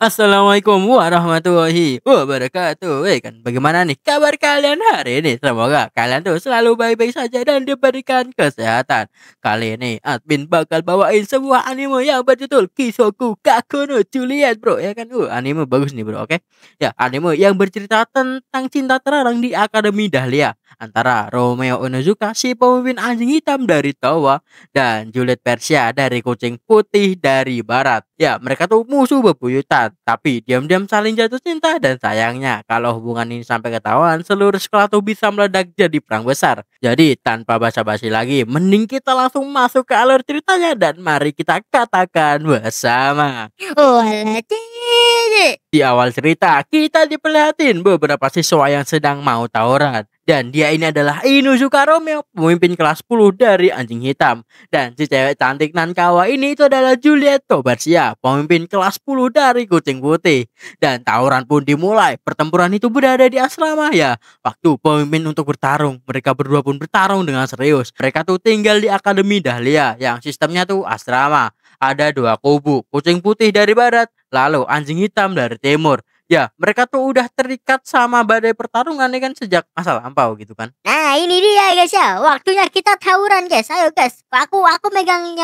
Assalamualaikum warahmatullahi wabarakatuh. Bagaimana nih kabar kalian hari ini? Semoga kalian tuh selalu baik-baik saja dan diberikan kesehatan. Kali ini admin bakal bawain sebuah anime yang berjudul Kisoku Kaku no Juliet, bro. Ya kan? Anime bagus nih, bro. Oke. Ya, anime yang bercerita tentang cinta terlarang di Akademi Dahlia antara Romeo Onizuka, si pemimpin anjing hitam dari Towa, dan Juliet Persia dari kucing putih dari barat. Ya, mereka tuh musuh bebuyutan, tapi diam-diam saling jatuh cinta dan sayangnya kalau hubungan ini sampai ketahuan, seluruh sekolah tuh bisa meledak jadi perang besar. Jadi tanpa basa-basi lagi, mending kita langsung masuk ke alur ceritanya dan mari kita katakan bersama. Walah cilik. Di awal cerita, kita diperlihatin beberapa siswa yang sedang mau tawuran. Dan dia ini adalah Inuzuka Romeo, pemimpin kelas 10 dari anjing hitam. Dan si cewek cantik Nankawa ini itu adalah Juliet Tobarsia, pemimpin kelas 10 dari kucing putih. Dan tawuran pun dimulai. Pertempuran itu berada di asrama ya. Waktu pemimpin untuk bertarung, mereka berdua pun bertarung dengan serius. Mereka tuh tinggal di Akademi Dahlia yang sistemnya tuh asrama. Ada dua kubu, kucing putih dari barat, lalu anjing hitam dari timur. Ya, mereka tuh udah terikat sama badai pertarungan ya kan sejak masa lampau gitu kan. Nah ini dia guys ya, waktunya kita tawuran guys. Ayo guys, aku megang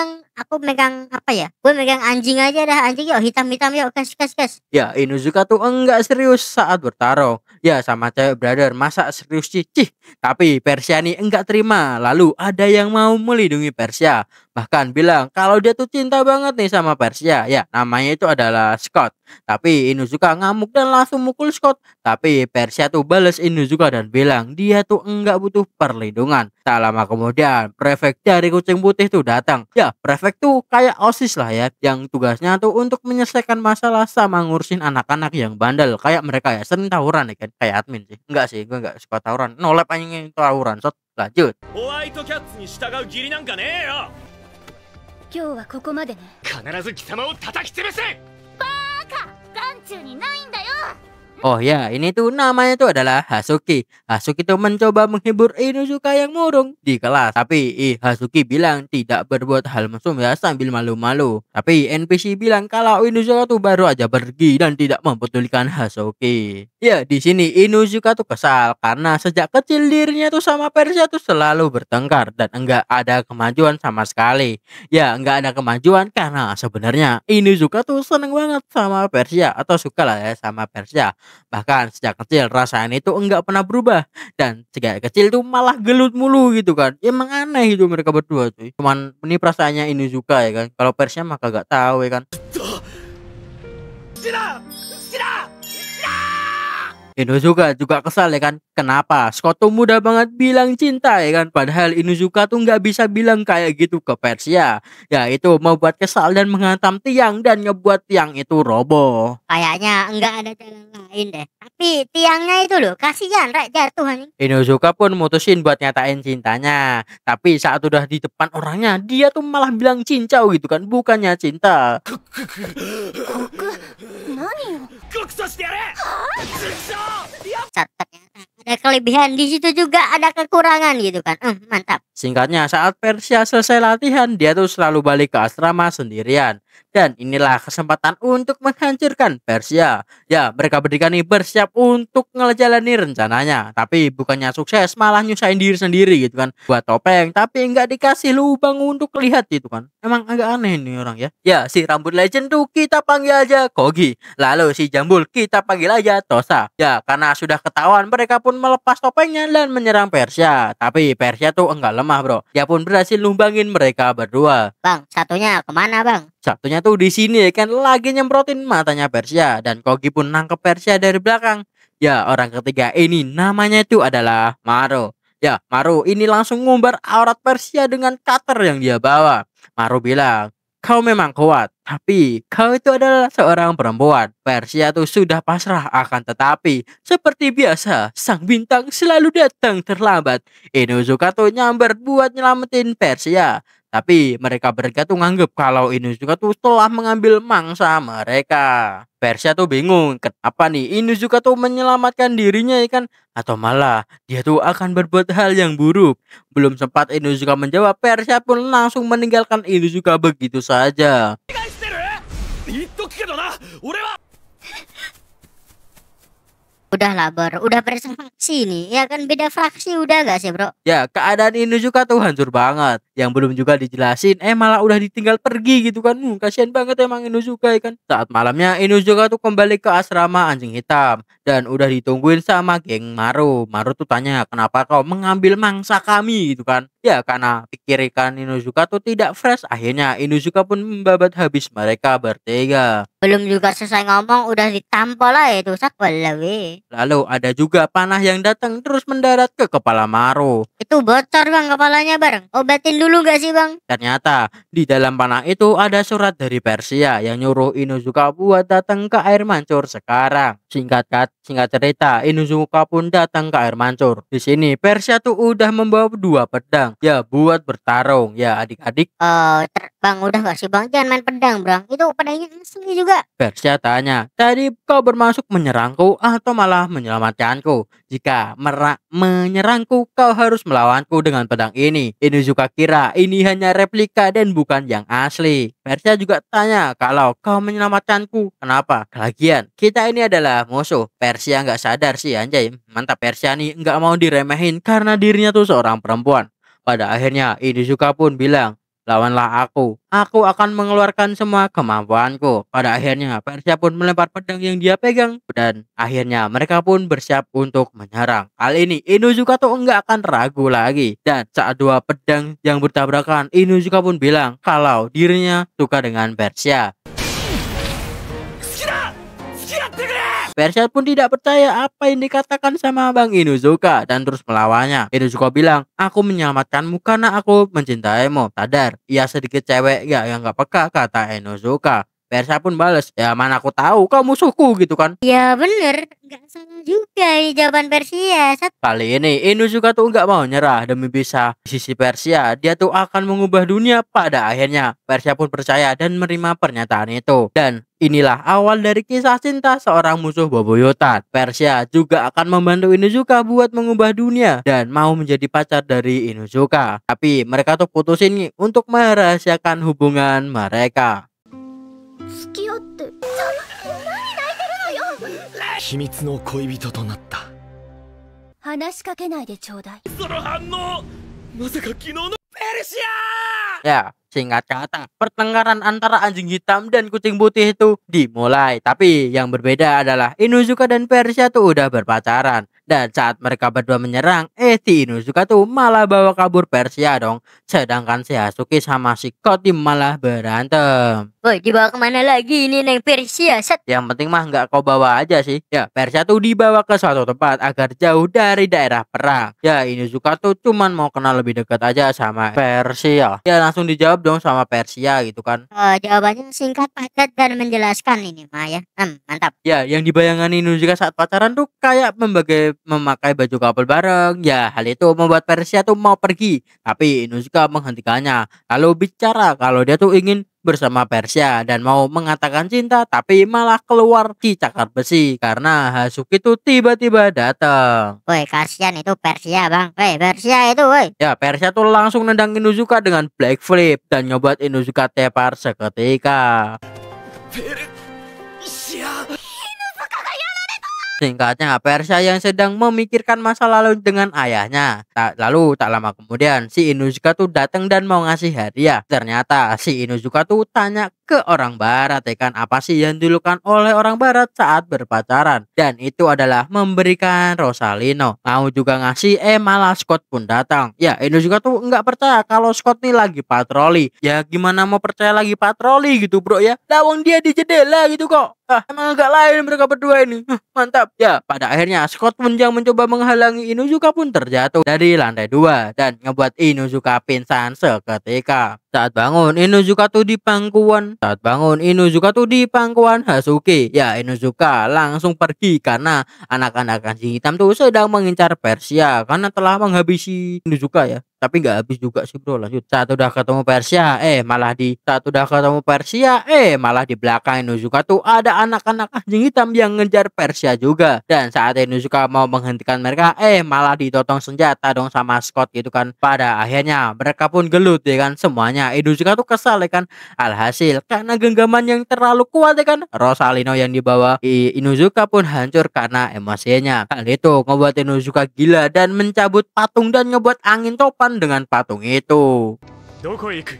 apa ya? Gue megang anjing aja dah, anjing yuk hitam-hitam yuk guys. Ya, Inuzuka tuh enggak serius saat bertarung. Ya, sama cewek brother, masa serius sih? Cih. Tapi Persia nih enggak terima. Lalu ada yang mau melindungi Persia. Bahkan bilang kalau dia tuh cinta banget nih sama Persia. Ya, namanya itu adalah Scott. Tapi Inuzuka ngamuk dan langsung mukul Scott. Tapi Persia tuh bales Inuzuka dan bilang dia tuh enggak butuh perlindungan. Tak lama kemudian, prefek dari kucing putih tuh datang. Ya, prefek tuh kayak OSIS lah ya, yang tugasnya tuh untuk menyelesaikan masalah sama ngurusin anak-anak yang bandel. Kayak mereka ya, sering tawuran ya kan, kayak admin sih. Enggak sih, gue enggak suka tawuran. Nolep anjing tawuran, Sot. Lanjut. ホワイトキャッツに従う義理なんかねえよ。今日はここまでね。必ず貴様を叩き潰せ。眼中にないんだよ。 Oh ya, ini tuh namanya tuh adalah Hasuki. Hasuki tuh mencoba menghibur Inuzuka yang murung di kelas. Tapi Hasuki bilang tidak berbuat hal mesum ya sambil malu-malu. Tapi NPC bilang kalau Inuzuka tuh baru aja pergi dan tidak mempedulikan Hasuki. Ya, di sini Inuzuka tuh kesal karena sejak kecil dirinya tuh sama Persia tuh selalu bertengkar dan enggak ada kemajuan sama sekali. Ya, enggak ada kemajuan karena sebenarnya Inuzuka tuh seneng banget sama Persia atau suka lah ya sama Persia. Bahkan sejak kecil rasanya itu enggak pernah berubah. Dan sejak kecil tuh malah gelut mulu gitu kan. Emang aneh itu mereka berdua cuy. Cuman ini perasaannya Inuzuka ya kan. Kalau Persia mah kagak tahu ya kan. 死だ死だ Inuzuka juga kesal ya kan. Kenapa Scott tuh mudah banget bilang cinta ya kan. Padahal Inuzuka tuh nggak bisa bilang kayak gitu ke Persia. Ya itu membuat kesal dan menghantam tiang dan ngebuat tiang itu roboh. Kayaknya enggak ada jalan lain deh. Tapi tiangnya itu loh, kasihan rek jatuh anjing. Inuzuka pun mutusin buat nyatain cintanya. Tapi saat udah di depan orangnya, dia tuh malah bilang cincau gitu kan, bukannya cinta. 何よ。告訴してやれ畜生やっ Ternyata ada kelebihan di situ juga ada kekurangan gitu kan. Mantap. Singkatnya, saat Persia selesai latihan, dia tuh selalu balik ke asrama sendirian. Dan inilah kesempatan untuk menghancurkan Persia. Ya, mereka bertiga nih bersiap untuk ngejalani rencananya. Tapi bukannya sukses, malah nyusahin diri sendiri gitu kan. Buat topeng, tapi nggak dikasih lubang untuk lihat gitu kan. Emang agak aneh nih orang ya. Ya, si rambut legend tuh kita panggil aja Kogi. Lalu si jambul kita panggil aja Tosa. Ya, karena sudah ketahuan mereka pun melepas topengnya dan menyerang Persia. Tapi Persia tuh enggak lemah bro. Dia pun berhasil numbangin mereka berdua. Bang, satunya kemana bang? Satunya tuh di sini ya kan lagi nyemprotin matanya Persia dan Kogi pun nangkep Persia dari belakang. Ya, orang ketiga ini namanya itu adalah Maru. Ya, Maru ini langsung ngumbar aurat Persia dengan cutter yang dia bawa. Maru bilang, kau memang kuat, tapi kau itu adalah seorang perempuan. Persia tuh sudah pasrah, akan tetapi seperti biasa, sang bintang selalu datang terlambat. Inuzuka tuh nyamber buat nyelamatin Persia. Tapi mereka bertiga tuh nganggep kalau Inuzuka tuh telah mengambil mangsa mereka. Persia tuh bingung, kenapa nih Inuzuka tuh menyelamatkan dirinya ya kan? Atau malah dia tuh akan berbuat hal yang buruk. Belum sempat Inuzuka menjawab, Persia pun langsung meninggalkan Inuzuka begitu saja. てる言っとくけどな俺は Udahlah bro, udah berfaksi nih. Ya kan beda fraksi udah gak sih bro? Ya, keadaan Inuzuka tuh hancur banget. Yang belum juga dijelasin, malah udah ditinggal pergi gitu kan. Kasihan banget emang Inuzuka ya kan. Saat malamnya Inuzuka tuh kembali ke asrama anjing hitam dan udah ditungguin sama geng Maru. Maru tuh tanya, "Kenapa kau mengambil mangsa kami?" gitu kan. Ya, karena pikirkan Inuzuka tuh tidak fresh. Akhirnya Inuzuka pun membabat habis mereka bertiga. Belum juga selesai ngomong udah ditampol lah itu sak walawe. Lalu ada juga panah yang datang terus mendarat ke kepala Maru. Itu bocor bang kepalanya bang. Obatin dulu gak sih bang? Ternyata di dalam panah itu ada surat dari Persia yang nyuruh Inuzuka buat datang ke air mancur sekarang. Singkat cerita, Inuzuka pun datang ke air mancur. Di sini Persia tuh udah membawa 2 pedang ya buat bertarung. Ya adik-adik, Bang udah gak sih bang? Jangan main pedang bang. Itu pedangnya asli juga. Persia tanya, "Tadi kau bermaksud menyerangku atau malah menyelamatkanku? Jika menyerangku, kau harus melawanku dengan pedang ini." Inuzuka kira ini hanya replika dan bukan yang asli. Persia juga tanya, "Kalau kau menyelamatkanku, kenapa? Lagian, kita ini adalah musuh." Persia nggak sadar sih anjay. Mantap Persia nih, nggak mau diremehin karena dirinya tuh seorang perempuan. Pada akhirnya Inuzuka pun bilang, "Lawanlah aku. Aku akan mengeluarkan semua kemampuanku." Pada akhirnya Persia pun melempar pedang yang dia pegang dan akhirnya mereka pun bersiap untuk menyerang. Kali ini Inuzuka tuh enggak akan ragu lagi. Dan saat 2 pedang yang bertabrakan, Inuzuka pun bilang kalau dirinya suka dengan Persia. 好きだ付き合ってくれ Persia pun tidak percaya apa yang dikatakan sama Bang Inuzuka dan terus melawannya. Inuzuka bilang, "Aku menyelamatkanmu karena aku mencintaimu." Sadar, ia sedikit cewek ya yang gak peka, kata Inuzuka. Persia pun bales, "Ya mana aku tahu kau musuhku," gitu kan. Ya bener. Gak salah juga ini jawaban Persia. Kali ini Inuzuka tuh nggak mau nyerah demi bisa di sisi Persia. Dia tuh akan mengubah dunia. Pada akhirnya Persia pun percaya dan menerima pernyataan itu. Dan inilah awal dari kisah cinta seorang musuh bebuyutan. Persia juga akan membantu Inuzuka buat mengubah dunia dan mau menjadi pacar dari Inuzuka. Tapi mereka tuh putusin nih untuk merahasiakan hubungan mereka. 付き合って何泣いてるのよ。秘密の恋人となった。話しかけないでちょうだい。その反応まさか昨日のペルシア Ya, singkat kata, pertengkaran antara anjing hitam dan kucing putih itu dimulai. Tapi yang berbeda adalah Inuzuka dan Persia tuh udah berpacaran. Dan saat mereka berdua menyerang, si Inuzuka tuh malah bawa kabur Persia dong. Sedangkan si Hasuki sama si Koti malah berantem. Woi dibawa kemana lagi ini neng Persia? Yang penting mah nggak kau bawa aja sih. Ya, Persia tuh dibawa ke suatu tempat agar jauh dari daerah perang. Ya, Inuzuka tuh cuman mau kenal lebih dekat aja sama Persia. Ya, langsung dijawab dong sama Persia gitu kan. Jawabannya singkat, padat, dan menjelaskan ini mah ya. Mantap. Ya, yang dibayangkan Inuzuka saat pacaran tuh kayak memakai baju couple bareng. Ya, hal itu membuat Persia tuh mau pergi. Tapi Inuzuka menghentikannya. Lalu bicara kalau dia tuh ingin bersama Persia dan mau mengatakan cinta, tapi malah keluar cakar besi karena Hasuki tuh tiba-tiba datang. Woi kasihan itu Persia bang. Woi Persia itu woi. Ya, Persia tuh langsung nendang Inuzuka dengan black flip dan nyobat Inuzuka tepar seketika. ペルシア Singkatnya, Persia yang sedang memikirkan masa lalu dengan ayahnya. Lalu tak lama kemudian si Inuzuka tuh datang dan mau ngasih hadiah. Ternyata si Inuzuka tuh tanya ke orang barat ya kan, apa sih yang dilakukan oleh orang barat saat berpacaran. Dan itu adalah memberikan Rosalino. Mau juga ngasih, malah Scott pun datang. Ya, Inuzuka tuh nggak percaya kalau Scott nih lagi patroli. Ya gimana mau percaya lagi patroli gitu bro ya. Lawang dia di jendela gitu kok. Emang agak lain mereka berdua ini. Mantap. Ya, pada akhirnya Scott pun yang mencoba menghalangi Inuzuka pun terjatuh dari lantai 2 dan ngebuat Inuzuka pingsan seketika. Saat bangun Inuzuka tuh di pangkuan Hasuki. Ya, Inuzuka langsung pergi karena anak-anak anjing hitam tuh sedang mengincar Persia karena telah menghabisi Inuzuka ya. Tapi nggak habis juga sih bro. Lanjut, saat udah ketemu Persia malah di belakang Inuzuka tuh ada anak-anak anjing hitam yang ngejar Persia juga. Dan saat Inuzuka mau menghentikan mereka, malah ditotong senjata dong sama Scott gitu kan. Pada akhirnya mereka pun gelut ya kan semuanya. Makanya Inuzuka tuh kesal ya kan. Alhasil karena genggaman yang terlalu kuat ya kan, Rosalino yang dibawa Inuzuka pun hancur karena emosinya. Hal itu ngebuat Inuzuka gila dan mencabut patung dan ngebuat angin topan dengan patung itu. どこへ行く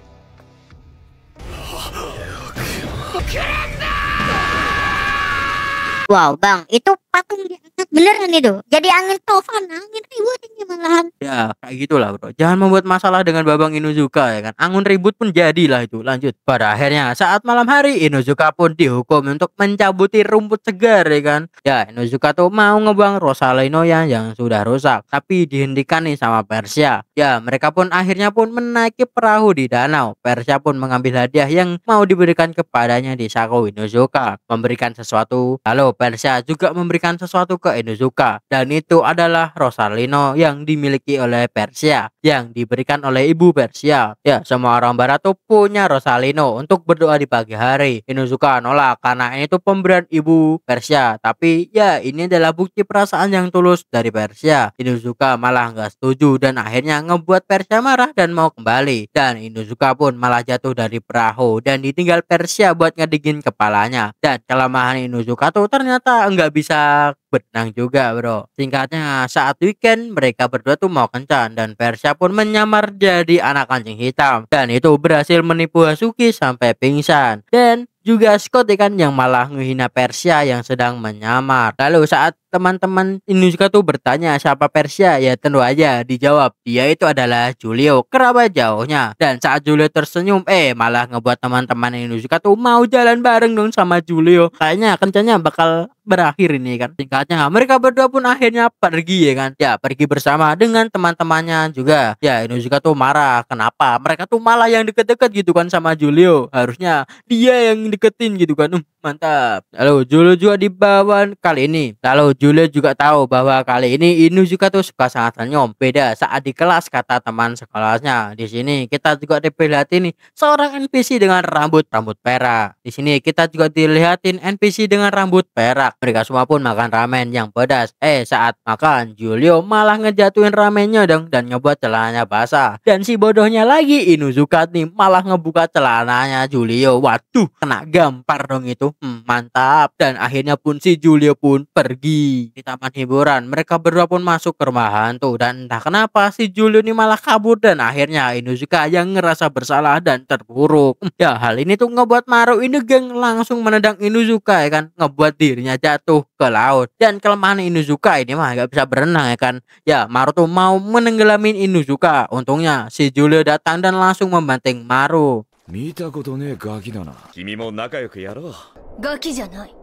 Wow bang, itu patung diangkat beneran itu. Jadi angin topan, angin ribut ini malahan. Ya kayak gitulah bro, jangan membuat masalah dengan Babang Inuzuka ya kan. Angin ribut pun jadilah itu. Lanjut, pada akhirnya saat malam hari Inuzuka pun dihukum untuk mencabuti rumput segar ya kan. Ya Inuzuka tuh mau ngebuang Rosalino yang sudah rusak, tapi dihentikan nih sama Persia. Ya mereka pun akhirnya pun menaiki perahu di danau. Persia pun mengambil hadiah yang mau diberikan kepadanya di saku Inuzuka, memberikan sesuatu. Lalu Persia juga memberikan sesuatu ke Inuzuka, dan itu adalah Rosalino yang dimiliki oleh Persia yang diberikan oleh ibu Persia. Ya semua orang barat tuh punya Rosalino untuk berdoa di pagi hari. Inuzuka nolak karena ini tuh pemberian ibu Persia, tapi ya ini adalah bukti perasaan yang tulus dari Persia. Inuzuka malah nggak setuju dan akhirnya ngebuat Persia marah dan mau kembali, dan Inuzuka pun malah jatuh dari perahu dan ditinggal Persia buat ngedingin kepalanya. Dan kelemahan Inuzuka tuh ternyata nggak bisa berenang juga bro. Singkatnya saat weekend mereka berdua tuh mau kencan dan Persia pun menyamar jadi anak anjing hitam, dan itu berhasil menipu Hasuki sampai pingsan. Dan juga Scott ya kan yang malah menghina Persia yang sedang menyamar. Lalu saat teman-teman Inuzuka tuh bertanya siapa Persia, ya tentu aja dijawab dia itu adalah Julio, kerabat jauhnya. Dan saat Julio tersenyum malah ngebuat teman-teman Inuzuka tuh mau jalan bareng dong sama Julio. Kayaknya kencannya bakal berakhir ini kan. Singkatnya mereka berdua pun akhirnya pergi ya kan. Ya pergi bersama dengan teman-temannya juga. Ya Inuzuka tuh marah kenapa mereka tuh malah yang deket-deket gitu kan sama Julio. Harusnya dia yang deketin gitu kan. Mantap. Lalu Julio juga dibawa kali ini. Lalu Julio juga tahu bahwa kali ini Inuzuka tuh suka sangat senyum. Beda saat di kelas kata teman sekolahnya. Di sini kita juga diperlihatin nih seorang NPC dengan rambut perak. Di sini kita juga dilihatin NPC dengan rambut perak. Mereka semua pun makan ramen yang pedas. Saat makan Julio malah ngejatuhin ramennya dong dan ngebuat celananya basah. Dan si bodohnya lagi Inuzuka nih malah ngebuka celananya Julio. Waduh, kena gampar dong itu. Mantap. Dan akhirnya pun si Julio pun pergi. Di taman hiburan mereka berdua pun masuk ke rumah hantu, dan entah kenapa si Julio ini malah kabur dan akhirnya Inuzuka yang ngerasa bersalah dan terpuruk. Ya hal ini tuh ngebuat Maru ini geng langsung menendang Inuzuka ya kan, ngebuat dirinya jatuh ke laut. Dan kelemahan Inuzuka ini mah gak bisa berenang ya kan. Ya Maru tuh mau menenggelamin Inuzuka. Untungnya si Julio datang dan langsung membanting Maru. 見たことねえガキだな君も仲良くやろうガキじゃない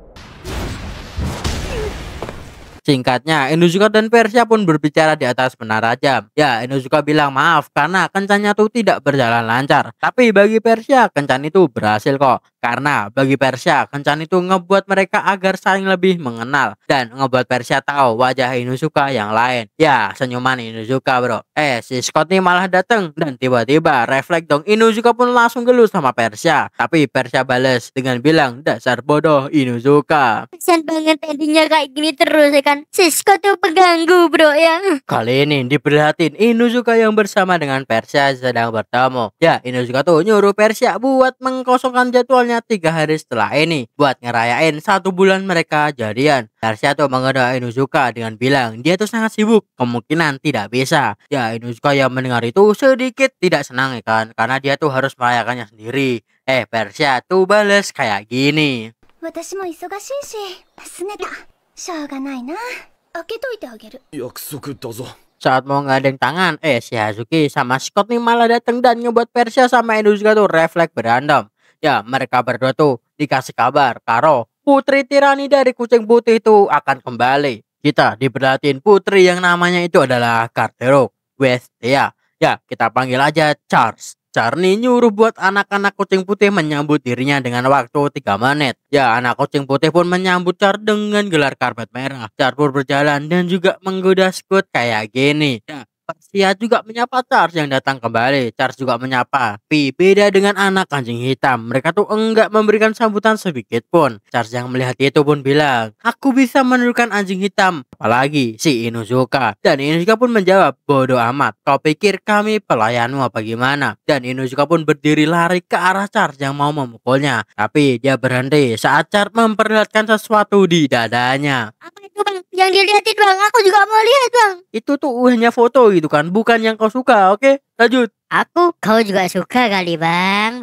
Singkatnya, Inuzuka dan Persia pun berbicara di atas menara jam. Ya, Inuzuka bilang maaf karena kencannya tuh tidak berjalan lancar. Tapi bagi Persia, kencan itu berhasil kok. Karena bagi Persia, kencan itu ngebuat mereka agar saling lebih mengenal. Dan ngebuat Persia tahu wajah Inuzuka yang lain. Ya, senyuman Inuzuka bro. Si Scott nih malah datang. Dan tiba-tiba refleks dong Inuzuka pun langsung gelus sama Persia. Tapi Persia bales dengan bilang, dasar bodoh Inuzuka. Kasian banget endingnya kayak gini terus ya kan. Sisko tuh pengganggu bro ya. Kali ini diperhatiin Inuzuka yang bersama dengan Persia sedang bertemu. Ya Inuzuka tuh nyuruh Persia buat mengkosongkan jadwalnya 3 hari setelah ini buat ngerayain 1 bulan mereka jadian. Persia tuh mengoda Inuzuka dengan bilang dia tuh sangat sibuk, kemungkinan tidak bisa. Ya Inuzuka yang mendengar itu sedikit tidak senang ya kan, karena dia tuh harus merayakannya sendiri. Persia tuh balas kayak gini. 私も忙しいし拗ねたしょうがないな開けといてあげる約束だぞ Saat mau ngadeng tangan, si Hasuki sama Scott nih malah datang dan ngebuat Persia sama Inuzuka tuh refleks berantem. Ya mereka berdua tuh dikasih kabar kalau putri tirani dari kucing putih itu akan kembali. Kita diperhatiin putri yang namanya itu adalah Carterok Westia. Ya kita panggil aja Charles. Charlie nyuruh buat anak-anak kucing putih menyambut dirinya dengan waktu 3 menit. Ya anak kucing putih pun menyambut Char dengan gelar karpet merah. Char pun berjalan dan juga menggoda Scott kayak gini. Ya Persia juga menyapa Charles yang datang kembali. Charles juga menyapa. Tapi beda dengan anak anjing hitam. Mereka tuh enggak memberikan sambutan sedikit pun. Charles yang melihat itu pun bilang, aku bisa menirukan anjing hitam. Apalagi si Inuzuka. Dan Inuzuka pun menjawab, bodoh amat. Kau pikir kami pelayanmu apa gimana? Dan Inuzuka pun berdiri lari ke arah Charles yang mau memukulnya. Tapi dia berhenti saat Charles memperlihatkan sesuatu di dadanya. Apa itu bang? Yang dilihatin bang, aku juga mau lihat bang. Itu tuh hanya foto gitu kan, bukan yang kau suka. Oke, lanjut. Kau juga suka kali bang.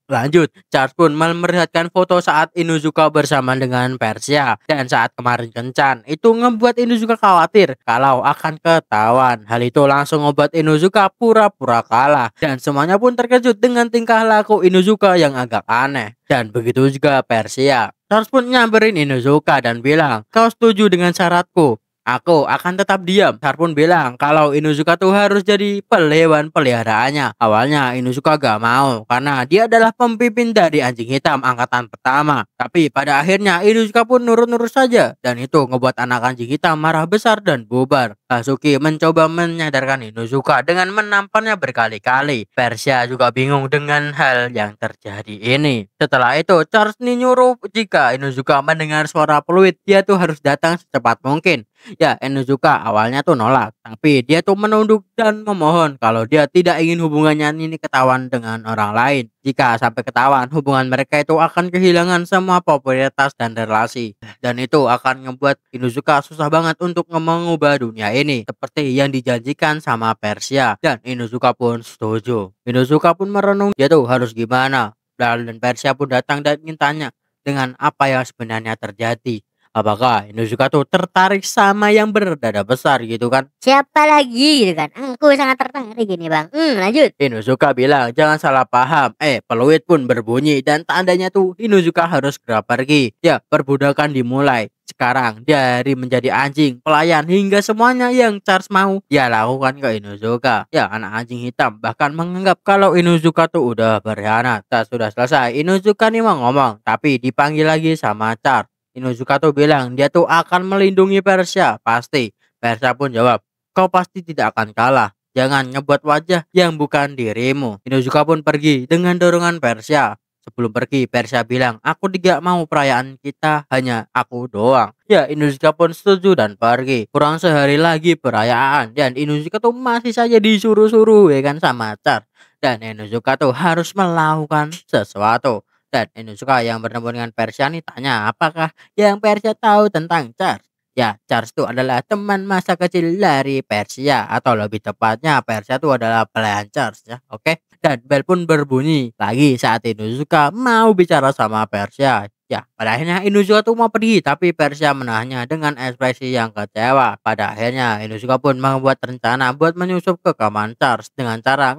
Lanjut, Charles pun memperlihatkan foto saat Inuzuka bersama dengan Persia. Dan saat kemarin kencan, itu ngebuat Inuzuka khawatir kalau akan ketahuan. Hal itu langsung membuat Inuzuka pura-pura kalah. Dan semuanya pun terkejut dengan tingkah laku Inuzuka yang agak aneh. Dan begitu juga Persia. Charles pun nyamperin Inuzuka dan bilang, kau setuju dengan syaratku? Aku akan tetap diam. Charles pun bilang kalau Inuzuka tuh harus jadi hewan peliharaannya. Awalnya Inuzuka gak mau karena dia adalah pemimpin dari anjing hitam angkatan pertama. Tapi pada akhirnya Inuzuka pun nurut-nurut saja. Dan itu ngebuat anak anjing hitam marah besar dan bubar. Sasuke mencoba menyadarkan Inuzuka dengan menamparnya berkali-kali. Persia juga bingung dengan hal yang terjadi ini. Setelah itu Charles nyuruh jika Inuzuka mendengar suara peluit, dia tuh harus datang secepat mungkin. Ya, Inuzuka awalnya tuh nolak, tapi dia tuh menunduk dan memohon kalau dia tidak ingin hubungannya ini ketahuan dengan orang lain. Jika sampai ketahuan, hubungan mereka itu akan kehilangan semua popularitas dan relasi. Dan itu akan membuat Inuzuka susah banget untuk mengubah dunia ini, seperti yang dijanjikan sama Persia. Dan Inuzuka pun setuju. Inuzuka pun merenung dia tuh harus gimana. Dan Persia pun datang dan ingin tanya dengan apa yang sebenarnya terjadi. Apakah Inuzuka tuh tertarik sama yang berdada besar gitu kan? Siapa lagi gitu kan? Aku sangat tertarik ini bang. Lanjut. Inuzuka bilang jangan salah paham. Peluit pun berbunyi dan tandanya tuh Inuzuka harus segera pergi. Ya, perbudakan dimulai. Sekarang dari menjadi anjing, pelayan hingga semuanya yang Charles mau ya lakukan ke Inuzuka. Ya, anak anjing hitam bahkan menganggap kalau Inuzuka tuh udah berkhianat. Sudah selesai, Inuzuka nih mau ngomong, tapi dipanggil lagi sama Charles. Inuzuka tuh bilang dia tuh akan melindungi Persia, pasti. Persia pun jawab, kau pasti tidak akan kalah. Jangan ngebuat wajah yang bukan dirimu. Inuzuka pun pergi dengan dorongan Persia. Sebelum pergi, Persia bilang, aku tidak mau perayaan kita, hanya aku doang. Ya, Inuzuka pun setuju dan pergi. Kurang sehari lagi perayaan, dan Inuzuka tuh masih saja disuruh-suruh ya kan sama Charles. Dan Inuzuka tuh harus melakukan sesuatu. Dan Inuzuka yang bertemu dengan Persia nih tanya apakah yang Persia tahu tentang Charles. Ya, Charles itu adalah teman masa kecil dari Persia, atau lebih tepatnya Persia itu adalah pelayan Charles ya. Oke. Dan bel pun berbunyi lagi saat Inuzuka mau bicara sama Persia. Ya, pada akhirnya Inuzuka tuh mau pergi, tapi Persia menahannya dengan ekspresi yang kecewa. Pada akhirnya Inuzuka pun membuat rencana buat menyusup ke kamar Charles dengan cara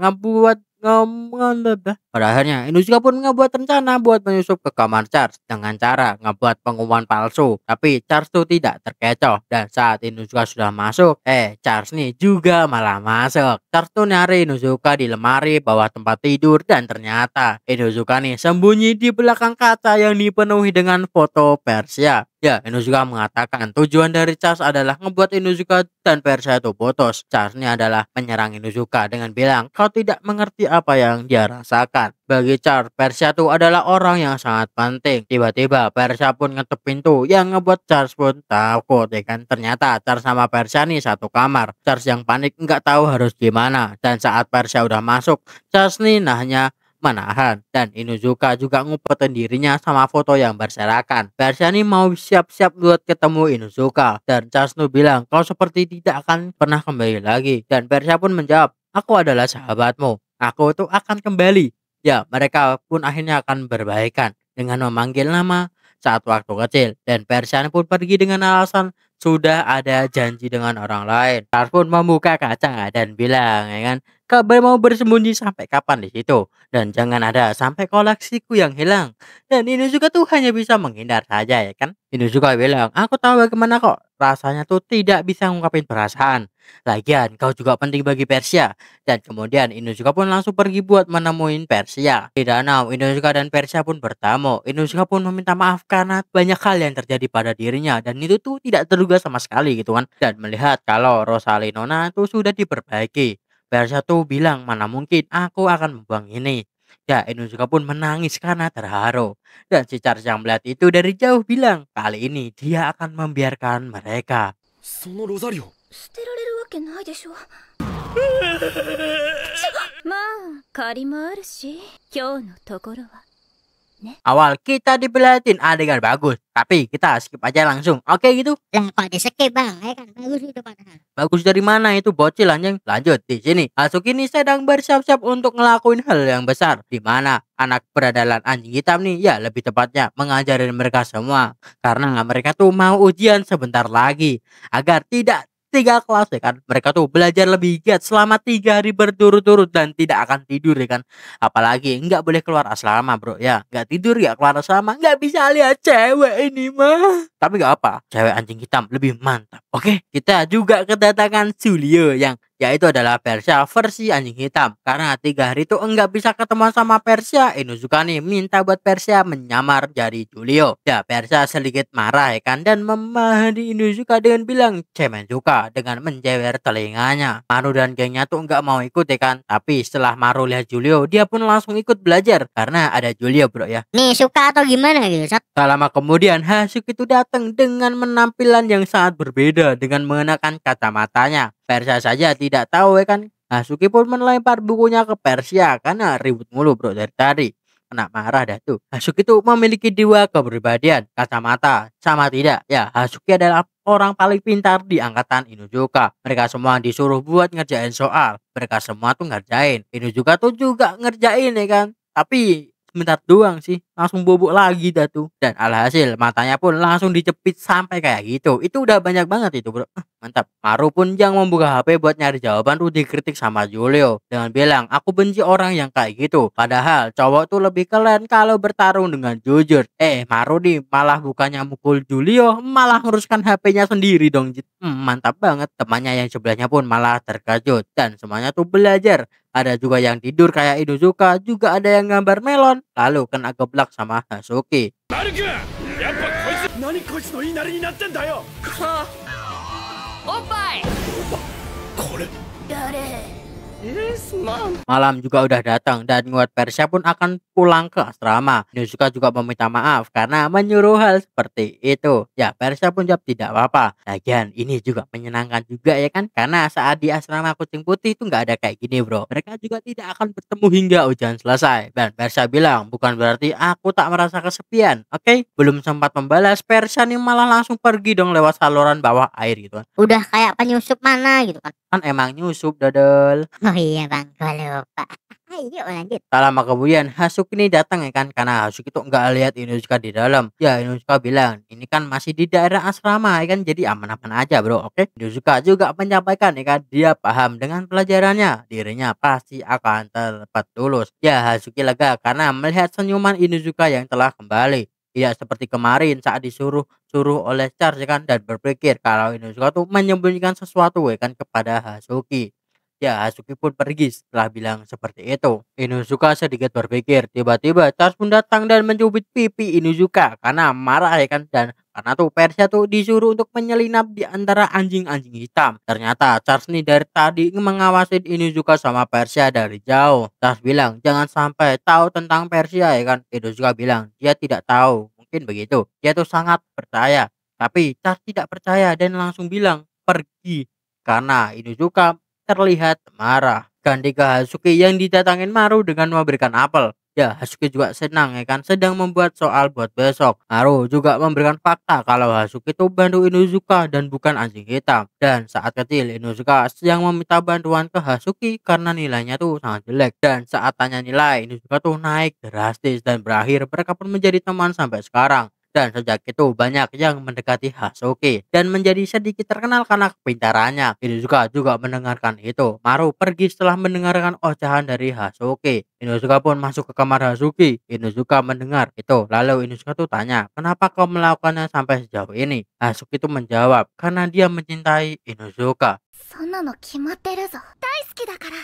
pada akhirnya Inuzuka pun ngebuat rencana buat menyusup ke kamar Charles dengan cara ngebuat pengumuman palsu. Tapi Charles tuh tidak terkecoh. Dan saat Inuzuka sudah masuk, Charles nih juga malah masuk. Charles tuh nyari Inuzuka di lemari bawah tempat tidur, dan ternyata Inuzuka nih sembunyi di belakang kaca yang dipenuhi dengan foto Persia. Ya, Inuzuka mengatakan tujuan dari Charles adalah ngebuat Inuzuka dan Persia itu putus. Charles ini adalah menyerang Inuzuka dengan bilang kau tidak mengerti apa yang dia rasakan. Bagi Charles, Persia itu adalah orang yang sangat penting. Tiba-tiba Persia pun ngetuk pintu yang ngebuat Charles pun takut ya kan. Ternyata Charles sama Persia nih satu kamar. Charles yang panik nggak tahu harus gimana. Dan saat Persia udah masuk, Charles nih hanya menahan. Dan Inuzuka juga ngumpetin dirinya sama foto yang berserakan. Persia nih mau siap-siap buat ketemu Inuzuka. Dan Charles tuh bilang kau seperti tidak akan pernah kembali lagi. Dan Persia pun menjawab, aku adalah sahabatmu, aku tuh akan kembali. Ya, mereka pun akhirnya akan berbaikan dengan memanggil nama saat waktu kecil. Dan Persia pun pergi dengan alasan sudah ada janji dengan orang lain. Charles pun membuka kaca dan bilang ya kan, mau bersembunyi sampai kapan di situ? Dan jangan ada sampai koleksiku yang hilang. Dan Inuzuka tuh hanya bisa menghindar saja ya kan. Inuzuka bilang, aku tahu bagaimana kok. Rasanya tuh tidak bisa ngungkapin perasaan. Lagian kau juga penting bagi Persia. Dan kemudian Inuzuka pun langsung pergi buat menemuin Persia. Di danau, Inuzuka dan Persia pun bertemu. Inuzuka pun meminta maaf karena banyak hal yang terjadi pada dirinya. Dan itu tuh tidak terduga sama sekali gitu kan. Dan melihat kalau Rosalinona tuh sudah diperbaiki. Persia tuh bilang, mana mungkin aku akan membuang ini. Ya, Inuzuka pun menangis karena terharu. Dan si Charles yang melihat itu dari jauh bilang, kali ini dia akan membiarkan mereka. そのロザリオ捨てられるわけないでしょ。まあ借りもあるし今日のところは。 Awal kita dibelatin adegan bagus, tapi kita skip aja langsung. Oke gitu. Lah kok di skip bang, ya kan bagus itu padahal. Bagus dari mana itu bocil anjing? Lanjut di sini. Asuki ini sedang bersiap-siap untuk ngelakuin hal yang besar. Di mana anak beradalan anjing hitam nih, ya lebih tepatnya mengajarin mereka semua. Karena mereka tuh mau ujian sebentar lagi agar tidak 3 kelas ya kan. Mereka tuh belajar lebih giat selama 3 hari berturut-turut dan tidak akan tidur ya kan. Apalagi nggak boleh keluar asrama bro ya. Nggak tidur ya keluar asrama, nggak bisa lihat cewek ini mah. Tapi nggak apa, cewek anjing hitam lebih mantap. Oke, kita juga kedatangan Julio yang yaitu adalah Persia versi anjing hitam. Karena 3 hari itu enggak bisa ketemu sama Persia, Inuzuka nih minta buat Persia menyamar jadi Julio. Ya, Persia sedikit marah ya kan dan memahami Inuzuka dengan bilang cemen suka dengan menjewer telinganya. Maru dan gengnya tuh enggak mau ikut ya kan. Tapi setelah Maru lihat Julio, dia pun langsung ikut belajar karena ada Julio bro ya. Nih suka atau gimana gitu Sat? Tak lama kemudian Hasuki itu datang dengan penampilan yang sangat berbeda dengan mengenakan kacamatanya. Persia saja tidak tahu ya kan. Hasuki pun melempar bukunya ke Persia karena ribut mulu bro dari tadi. Kena marah dah tuh. Hasuki itu memiliki 2 kepribadian, kacamata sama tidak. Ya, Hasuki adalah orang paling pintar di angkatan Inuzuka. Mereka semua disuruh buat ngerjain soal. Mereka semua tuh ngerjain. Inuzuka tuh juga ngerjain ya kan. Tapi sebentar doang sih, langsung bobok lagi dah tuh. Dan alhasil matanya pun langsung dicepit sampai kayak gitu. Itu udah banyak banget itu bro. Mantap. Maru pun yang membuka HP buat nyari jawaban tuh dikritik sama Julio dengan bilang, aku benci orang yang kayak gitu. Padahal cowok tuh lebih keren kalau bertarung dengan jujur. Maru nih malah bukannya mukul Julio, malah nguruskan HP-nya sendiri dong. Mantap banget. Temannya yang sebelahnya pun malah terkejut. Dan semuanya tuh belajar. Ada juga yang tidur kayak Inuzuka, juga ada yang gambar melon, lalu kena geblak sama Hasuki. マルクやっぱこいつ何こいつの言いなりになってんだよおっぱいこれ Malam juga udah datang dan nguat Persia pun akan pulang ke asrama. Inuzuka juga meminta maaf karena menyuruh hal seperti itu. Ya, Persia pun jawab tidak apa-apa. Lagian ini juga menyenangkan juga ya kan. Karena saat di asrama kucing putih itu nggak ada kayak gini bro. Mereka juga tidak akan bertemu hingga ujian selesai. Dan Persia bilang bukan berarti aku tak merasa kesepian. Oke, belum sempat membalas, Persia nih malah langsung pergi dong lewat saluran bawah air gitu kan. Udah kayak penyusup mana gitu kan. Kan emang nyusup dodol. Oh iya bang, gua lupa. Ayo lanjut. Tak lama kemudian Hasuki ini datang ya kan. Karena Hasuki tuh nggak lihat Inuzuka di dalam. Ya, Inuzuka bilang ini kan masih di daerah asrama ya kan. Jadi aman-aman aja bro. Oke, Inuzuka juga menyampaikan ya kan, dia paham dengan pelajarannya. Dirinya pasti akan dapat lulus. Ya, Hasuki lega karena melihat senyuman Inuzuka yang telah kembali. Tidak seperti kemarin saat suruh oleh Charles ya kan, dan berpikir kalau Inuzuka tuh menyembunyikan sesuatu ya kan kepada Hasuki. Ya, Hasuki pun pergi setelah bilang seperti itu. Inuzuka sedikit berpikir, tiba-tiba Charles pun datang dan mencubit pipi Inuzuka karena marah ya kan, dan karena tuh Persia tuh disuruh untuk menyelinap di antara anjing-anjing hitam. Ternyata Charles nih dari tadi mengawasi Inuzuka sama Persia dari jauh. Charles bilang jangan sampai tahu tentang Persia ya kan. Inuzuka bilang dia tidak tahu. Mungkin begitu. Dia tuh sangat percaya. Tapi Charles tidak percaya dan langsung bilang pergi. Karena Inuzuka terlihat marah. Ganti ke Hasuki yang didatangin Maru dengan memberikan apel. Ya, Hasuki juga senang ya kan, sedang membuat soal buat besok. Maru juga memberikan fakta kalau Hasuki itu bantu Inuzuka dan bukan anjing hitam. Dan saat kecil Inuzuka yang meminta bantuan ke Hasuki karena nilainya tuh sangat jelek. Dan saat tanya nilai, Inuzuka tuh naik drastis dan berakhir mereka pun menjadi teman sampai sekarang. Dan sejak itu banyak yang mendekati Hasuki dan menjadi sedikit terkenal karena kepintarannya. Inuzuka juga mendengarkan itu. Maru pergi setelah mendengarkan ocehan dari Hasuki. Inuzuka pun masuk ke kamar Hasuki. Inuzuka mendengar itu. Lalu Inuzuka tuh tanya, kenapa kau melakukannya sampai sejauh ini? Hasuki tuh menjawab, karena dia mencintai Inuzuka. そんなの決まってるぞ。大好きだから。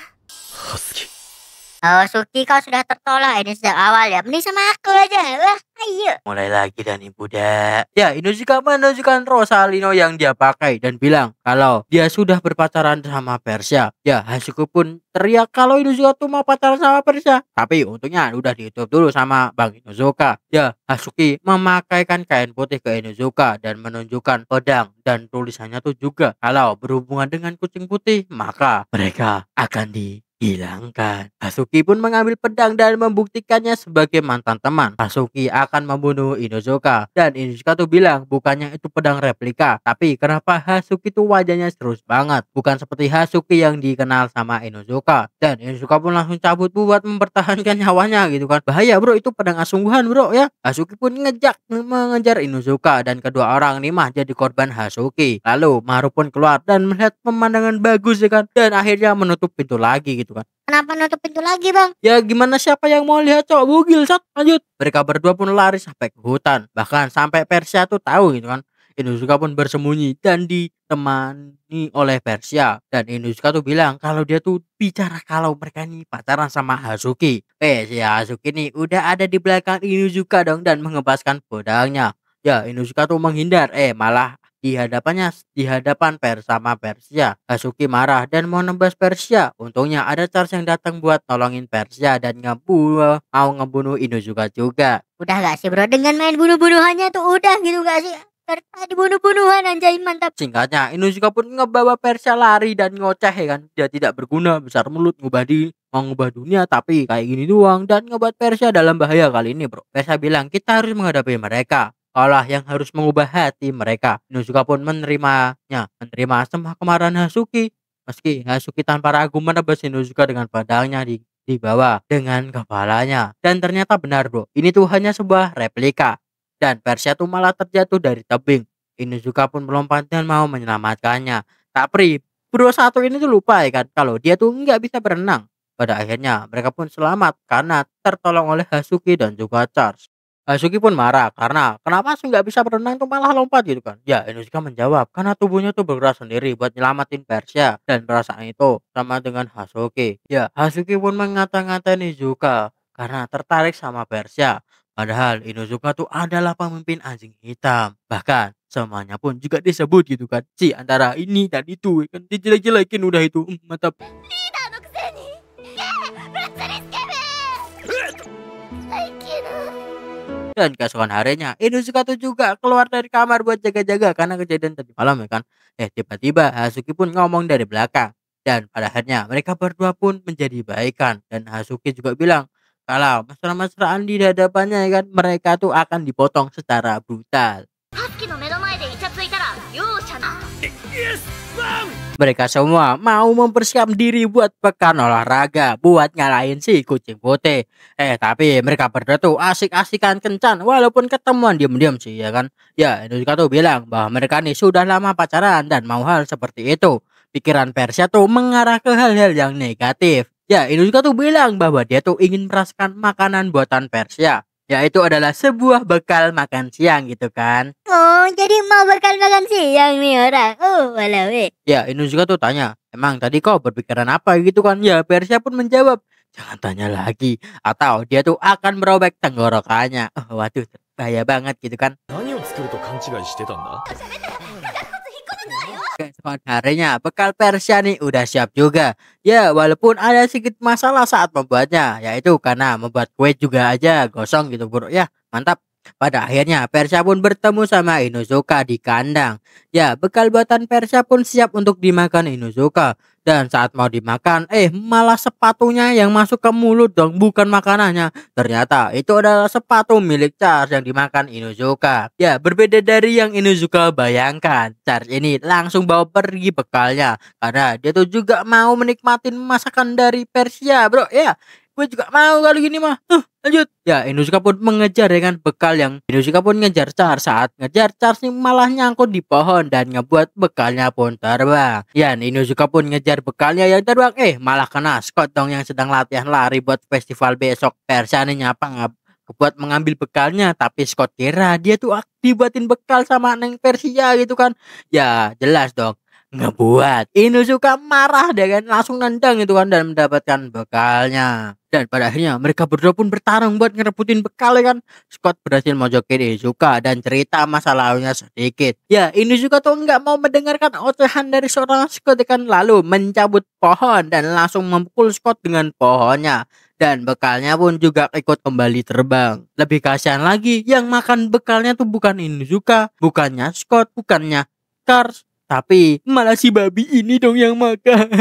Oh, Suki kau sudah tertolak ini sejak awal ya. Mending sama aku aja. Wah, ayo. Mulai lagi dan ibu dah. Ya, Inuzuka menunjukkan Rosalino yang dia pakai dan bilang kalau dia sudah berpacaran sama Persia. Ya, Hasuki pun teriak kalau Inuzuka tuh mau pacaran sama Persia. Tapi untungnya udah ditutup dulu sama Bang Inuzuka. Ya, Hasuki memakaikan kain putih ke Inuzuka dan menunjukkan pedang dan tulisannya tuh juga kalau berhubungan dengan kucing putih maka mereka akan dihilangkan. Hasuki pun mengambil pedang dan membuktikannya sebagai mantan teman. Hasuki akan membunuh Inuzuka dan Inuzuka tuh bilang bukannya itu pedang replika, tapi kenapa Hasuki tuh wajahnya serius banget, bukan seperti Hasuki yang dikenal sama Inuzuka. Dan Inuzuka pun langsung cabut buat mempertahankan nyawanya gitu kan. Bahaya bro, itu pedang asungguhan bro ya. Hasuki pun mengejar Inuzuka dan kedua orang ini mah jadi korban Hasuki. Lalu Maru pun keluar dan melihat pemandangan bagus ya kan, dan akhirnya menutup pintu lagi gitu kan. Kenapa nutup pintu lagi, Bang? Ya gimana, siapa yang mau lihat cowok bugil? Sat, lanjut. Mereka berdua pun lari sampai ke hutan. Bahkan sampai Persia tuh tahu gitu kan. Inuzuka pun bersembunyi dan ditemani oleh Persia. Dan Inuzuka tuh bilang kalau dia tuh bicara kalau mereka ini pacaran sama Hasuki. Si Hasuki nih udah ada di belakang Inuzuka dong dan mengepaskan pedangnya. Ya, Inuzuka tuh menghindar. Malah di hadapan sama Persia. Hasuki marah dan mau nembas Persia. Untungnya ada Charles yang datang buat nolongin Persia dan mau ngebunuh Inuzuka juga. Udah gak sih bro, dengan main bunuh-bunuhannya tuh udah gitu gak sih? Tadi bunuh-bunuhan anjay, mantap. Singkatnya, Inuzuka pun ngebawa Persia lari dan ngoceh ya kan. Dia tidak berguna, besar mulut, mau ngubah dunia tapi kayak gini doang dan ngebuat Persia dalam bahaya kali ini bro. Persia bilang kita harus menghadapi mereka. Allah yang harus mengubah hati mereka. Inuzuka pun menerima semua kemarahan Hasuki. Meski Hasuki tanpa ragu menebas Inuzuka dengan pedangnya di bawah dengan kepalanya. Dan ternyata benar bro, ini tuh hanya sebuah replika. Dan Persia tuh malah terjatuh dari tebing. Inuzuka pun melompat dan mau menyelamatkannya. Tapi bro satu ini tuh lupa ya kan, kalau dia tuh nggak bisa berenang. Pada akhirnya mereka pun selamat karena tertolong oleh Hasuki dan juga Charles. Hasuki pun marah karena kenapa sih nggak bisa berenang tuh malah lompat gitu kan. Ya, Inuzuka menjawab karena tubuhnya tuh bergerak sendiri buat nyelamatin Persia dan perasaan itu sama dengan Hasuki. Ya, Hasuki pun mengata-ngatain Inuzuka karena tertarik sama Persia. Padahal Inuzuka tuh adalah pemimpin anjing hitam. Bahkan semuanya pun juga disebut gitu kan. Si antara ini dan itu kan dijelek-jelekin udah itu. Mantap. Dan keesokan harinya Inuzuka tuh juga keluar dari kamar buat jaga-jaga karena kejadian tadi malam ya kan. Tiba-tiba Hasuki pun ngomong dari belakang. Dan pada akhirnya mereka berdua pun menjadi baikan. Dan Hasuki juga bilang kalau mesra-mesraan di hadapannya ya kan, mereka tuh akan dipotong secara brutal. Yes, Bang! Mereka semua mau mempersiapkan diri buat pekan olahraga buat ngalahin si kucing putih. Tapi mereka berdua tuh asik-asikan kencan walaupun ketemuan diam-diam sih ya kan. Ya, Inuzuka tuh bilang bahwa mereka nih sudah lama pacaran dan mau hal seperti itu. Pikiran Persia tuh mengarah ke hal-hal yang negatif. Ya, Inuzuka tuh bilang bahwa dia tuh ingin merasakan makanan buatan Persia. Yaitu adalah sebuah bekal makan siang gitu kan. Oh, jadi mau bekal makan siang nih orang. Oh, walau. Ya, Inuzuka tuh tanya, emang tadi kau berpikiran apa gitu kan? Ya, Persia pun menjawab, jangan tanya lagi. Atau dia tuh akan merobek tenggorokannya. Oh, waduh, bahaya banget gitu kan. Keesokan harinya bekal Persia nih udah siap juga. Ya, walaupun ada sedikit masalah saat membuatnya, yaitu karena membuat kue juga aja gosong gitu bro ya. Mantap. Pada akhirnya Persia pun bertemu sama Inuzuka di kandang. Ya, bekal buatan Persia pun siap untuk dimakan Inuzuka. Dan saat mau dimakan, malah sepatunya yang masuk ke mulut dong, bukan makanannya. Ternyata itu adalah sepatu milik Charles yang dimakan Inuzuka. Ya, berbeda dari yang Inuzuka bayangkan. Charles ini langsung bawa pergi bekalnya. Karena dia tuh juga mau menikmatin masakan dari Persia bro ya. gue juga mau kali gini mah. Lanjut. Ya, Inozuka pun mengejar ya kan bekal yang Inozuka pun ngejar Charles. Saat ngejar Charles nih malah nyangkut di pohon dan ngebuat bekalnya pun terbang. Ya, Inozuka pun ngejar bekalnya yang terbang, malah kena Scott dong yang sedang latihan lari buat festival besok. Persia nih nyapa buat mengambil bekalnya, tapi Scott kira dia tuh dibuatin bekal sama Neng Persia gitu kan. Ya, jelas dong ngebuat Inozuka marah deh kan, langsung nendang itu kan dan mendapatkan bekalnya. Dan pada akhirnya mereka berdua pun bertarung buat ngerebutin bekal ya kan. Scott berhasil mojokin Inozuka dan cerita masa lalunya sedikit. Ya, Inozuka tuh nggak mau mendengarkan ocehan dari seorang Scott ya kan, lalu mencabut pohon dan langsung memukul Scott dengan pohonnya. Dan bekalnya pun juga ikut kembali terbang. Lebih kasihan lagi, yang makan bekalnya tuh bukan Inozuka, bukannya Scott, bukannya Charles, tapi malah si babi ini dong yang makan.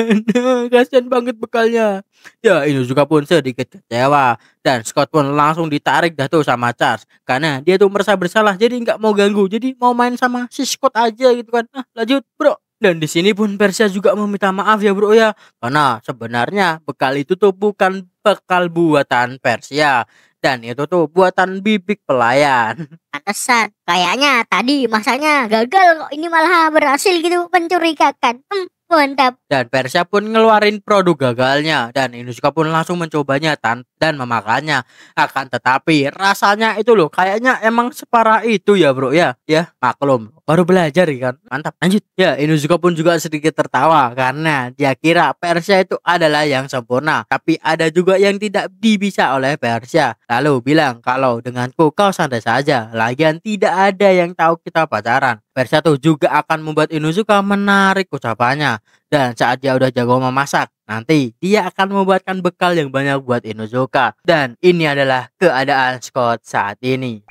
Kasian banget bekalnya. Ya, Inozuka pun sedikit kecewa dan Scott pun langsung ditarik dah tuh sama Charles karena dia tuh merasa bersalah, jadi nggak mau ganggu, jadi mau main sama si Scott aja gitu kan. Lanjut bro. Dan di sini pun Persia juga meminta maaf ya bro ya, karena sebenarnya bekal itu tuh bukan bekal buatan Persia dan itu tuh buatan bibik pelayan. Pantesan. Kayaknya tadi masaknya gagal kok ini malah berhasil gitu, mencurigakan. Mantap. Dan Persia pun ngeluarin produk gagalnya dan Inozuka pun langsung mencobanya dan memakannya. Akan tetapi rasanya itu loh kayaknya emang separah itu ya bro ya. Ya maklum baru belajar kan. Mantap. Lanjut. Ya, Inozuka pun juga sedikit tertawa karena dia kira Persia itu adalah yang sempurna, tapi ada juga yang tidak bisa oleh Persia. Lalu bilang kalau denganku kau santai saja, lagian tidak ada yang tahu kita pacaran. Persia tuh juga akan membuat Inozuka menarik ucapannya. Dan saat dia udah jago memasak, nanti dia akan membuatkan bekal yang banyak buat Inozuka. Dan ini adalah keadaan Scott saat ini.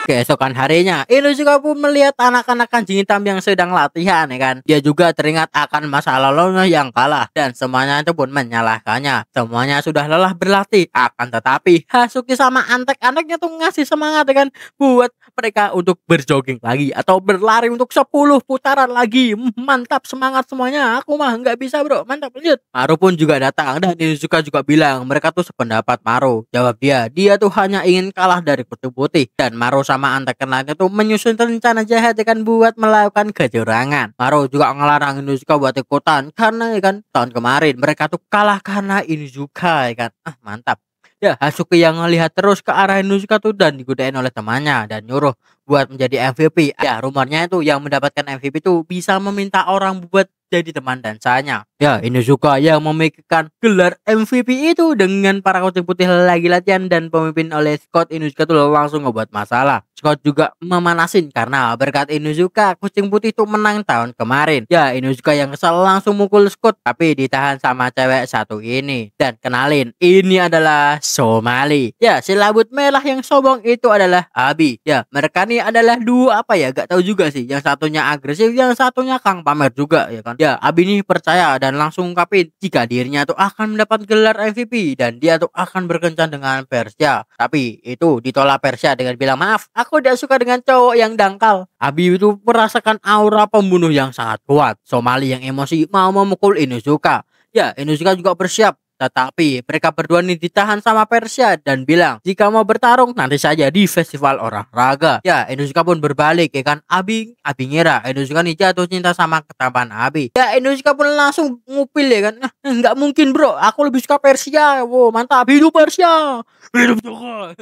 Keesokan harinya, Inozuka pun melihat anak-anak kancing hitam yang sedang latihan ya kan. Dia juga teringat akan masa lalunya yang kalah dan semuanya itu pun menyalahkannya. Semuanya sudah lelah berlatih, akan tetapi Hasuki sama antek-anteknya tuh ngasih semangat ya kan buat mereka untuk berjogging lagi atau berlari untuk 10 putaran lagi. Mantap, semangat semuanya. Aku mah nggak bisa bro. Mantap, lanjut. Maru pun juga datang dan Inozuka juga bilang mereka tuh sependapat. Maru jawab dia tuh hanya ingin kalah dari Kutu Putih. Dan Maru sama antek-anteknya tuh menyusun rencana jahat ya kan buat melakukan kecurangan. Maru juga ngelarang Inozuka buat ikutan karena ya kan tahun kemarin mereka tuh kalah karena Inozuka ya kan. Mantap. Ya, Hasuki yang ngelihat terus ke arah Inozuka tuh dan digodain oleh temannya dan nyuruh buat menjadi MVP. Ya, rumornya itu yang mendapatkan MVP tuh bisa meminta orang buat jadi teman dansanya. Ya, Inozuka yang memikirkan gelar MVP itu dengan para kucing putih lagi latihan dan pemimpin oleh Scott. Inozuka tuh langsung ngebuat masalah. Scott juga memanasin karena berkat Inozuka kucing putih itu menang tahun kemarin. Ya, Inozuka yang kesal langsung mukul Scott tapi ditahan sama cewek satu ini. Dan kenalin, ini adalah Somali. Ya, si rambut merah yang sombong itu adalah Abi. Ya, mereka nih adalah dua apa ya, gak tahu juga sih. Yang satunya agresif, yang satunya kang pamer juga ya kan. Ya, Abi nih percaya dan langsung ungkapin jika dirinya tuh akan mendapat gelar MVP dan dia tuh akan berkencan dengan Persia. Tapi itu ditolak Persia dengan bilang maaf, aku tidak suka dengan cowok yang dangkal. Abi itu merasakan aura pembunuh yang sangat kuat. Somali yang emosi mau memukul Inozuka. Ya, Inozuka juga bersiap. Tetapi mereka berdua nih ditahan sama Persia dan bilang jika mau bertarung nanti saja di festival olahraga. Ya, Inozuka pun berbalik ya kan. Abi ngira Inozuka nih jatuh cinta sama ketampanan Abi. Ya, Inozuka pun langsung ngupil ya kan. Nggak mungkin bro, aku lebih suka Persia. Wow, mantap, hidup Persia, hidup Joko.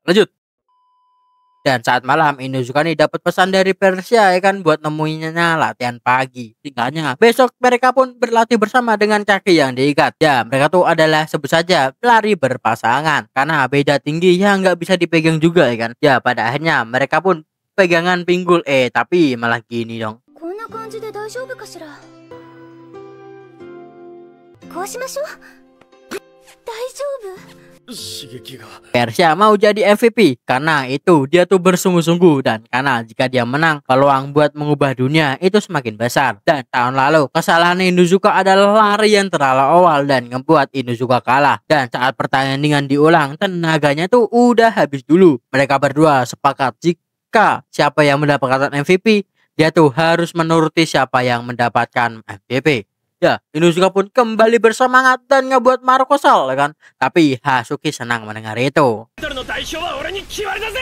Lanjut. Dan saat malam Inozuka nih dapat pesan dari Persia ya kan buat nemuinnya latihan pagi. Singkatnya besok mereka pun berlatih bersama dengan kaki yang diikat. Ya, mereka tuh adalah sebut saja lari berpasangan karena beda tinggi yang nggak bisa dipegang juga ya kan. Ya, pada akhirnya mereka pun pegangan pinggul tapi malah gini dong. Persia mau jadi MVP karena itu dia tuh bersungguh-sungguh dan karena jika dia menang peluang buat mengubah dunia itu semakin besar. Dan tahun lalu kesalahan Inozuka adalah lari yang terlalu awal dan membuat Inozuka kalah. Dan saat pertandingan diulang tenaganya tuh udah habis dulu. Mereka berdua sepakat jika siapa yang mendapatkan MVP dia tuh harus menuruti siapa yang mendapatkan MVP. Ya, Inosuka pun kembali bersemangat dan ngebuat Maru kesal, ya kan? Tapi Hasuki senang mendengar itu. の代表は俺に決まりだぜ。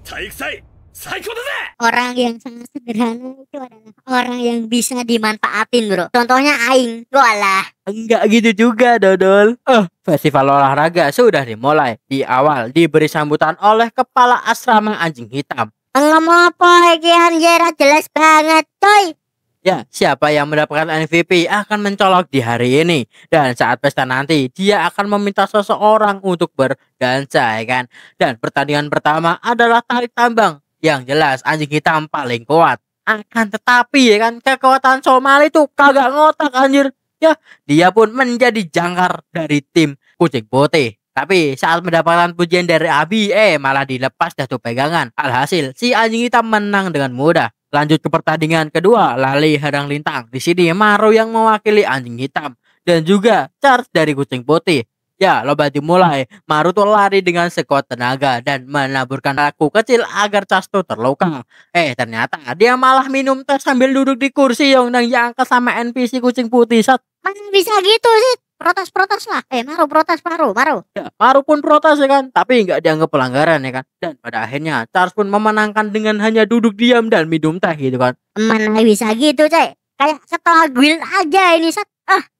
体育祭最高だぜ。 Orang yang sangat sederhana itu adalah orang yang bisa dimanfaatin, bro. Contohnya Aing. Walah. Enggak gitu juga, Dodol. Festival olahraga sudah dimulai. Di awal diberi sambutan oleh kepala asrama anjing hitam. Ngomong apa iki anjir, jelas banget, coy. Ya, siapa yang mendapatkan MVP akan mencolok di hari ini. Dan saat pesta nanti, dia akan meminta seseorang untuk berdansa, ya kan? Dan pertandingan pertama adalah tarik tambang. Yang jelas anjing hitam paling kuat. Akan tetapi, ya kan, kekuatan Somali itu kagak ngotak, anjir. Ya, dia pun menjadi jangkar dari tim kucing putih. Tapi saat mendapatkan pujian dari Abi, malah dilepas dah tuh pegangan. Alhasil, si anjing hitam menang dengan mudah. Lanjut ke pertandingan kedua, lali hadang lintang. Di sini Maru yang mewakili anjing hitam dan juga Charge dari kucing putih. Ya, lomba dimulai. Maru tuh lari dengan sekuat tenaga dan menaburkan laku kecil agar Charge tuh terluka. Ternyata dia malah minum teh sambil duduk di kursi yang diangkat sama NPC kucing putih. Mana bisa gitu sih? Protes lah. Maru protes, Maru. Ya, Maru pun protes, ya kan, tapi nggak dianggap pelanggaran, ya kan. Dan pada akhirnya Charles pun memenangkan dengan hanya duduk diam dan minum teh, gitu kan. Mana bisa gitu, coy? Kayak setengah guild aja ini, Sat.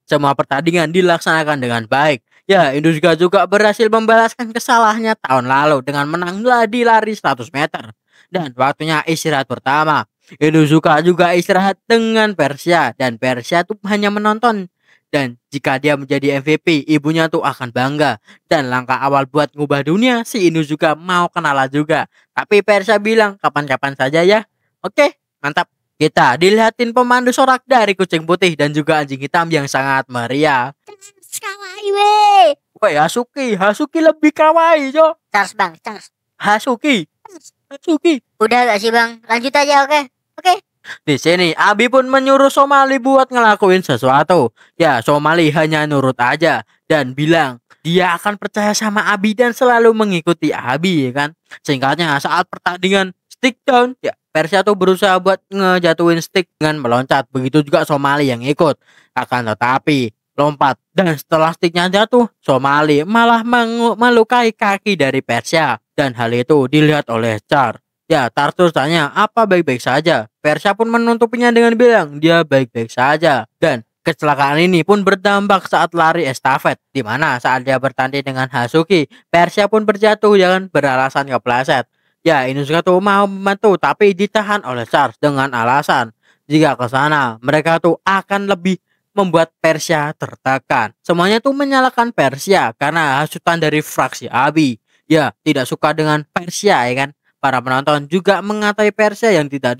Semua pertandingan dilaksanakan dengan baik. Ya, Inosuka juga berhasil membalaskan kesalahannya tahun lalu dengan menang di lari 100 meter. Dan waktunya istirahat pertama. Inosuka juga istirahat dengan Persia dan Persia tuh hanya menonton. Dan jika dia menjadi MVP, ibunya tuh akan bangga. Dan langkah awal buat ngubah dunia, si Inosuka mau kenalan juga. Tapi Persia bilang, kapan-kapan saja ya. Oke, mantap. Kita dilihatin pemandu sorak dari kucing putih dan juga anjing hitam yang sangat meriah. Kawaii, weh. Woi, Hasuki lebih kawaii, Jo. Charles, Bang, Charles. Hasuki. Udah gak sih, Bang? Lanjut aja, oke? Oke. Di sini Abi pun menyuruh Somali buat ngelakuin sesuatu. Ya, Somali hanya nurut aja dan bilang dia akan percaya sama Abi dan selalu mengikuti Abi, ya kan. Singkatnya, saat pertandingan stick down, ya Persia tuh berusaha buat ngejatuhin stick dengan meloncat. Begitu juga Somali yang ikut. Akan tetapi lompat dan setelah sticknya jatuh, Somali malah melukai kaki dari Persia dan hal itu dilihat oleh Char. Ya, Tartus tanya apa baik-baik saja. Persia pun menutupinya dengan bilang dia baik-baik saja. Dan kecelakaan ini pun berdampak saat lari estafet, di mana saat dia bertanding dengan Hasuki, Persia pun berjatuh dengan beralasan kepleset. Ya, Inosuka tuh mau membantu tapi ditahan oleh Charles dengan alasan jika ke sana mereka tuh akan lebih membuat Persia tertekan. Semuanya tuh menyalahkan Persia karena hasutan dari fraksi Abi. Ya, tidak suka dengan Persia, ya kan. Para penonton juga mengatai Persia yang tidak.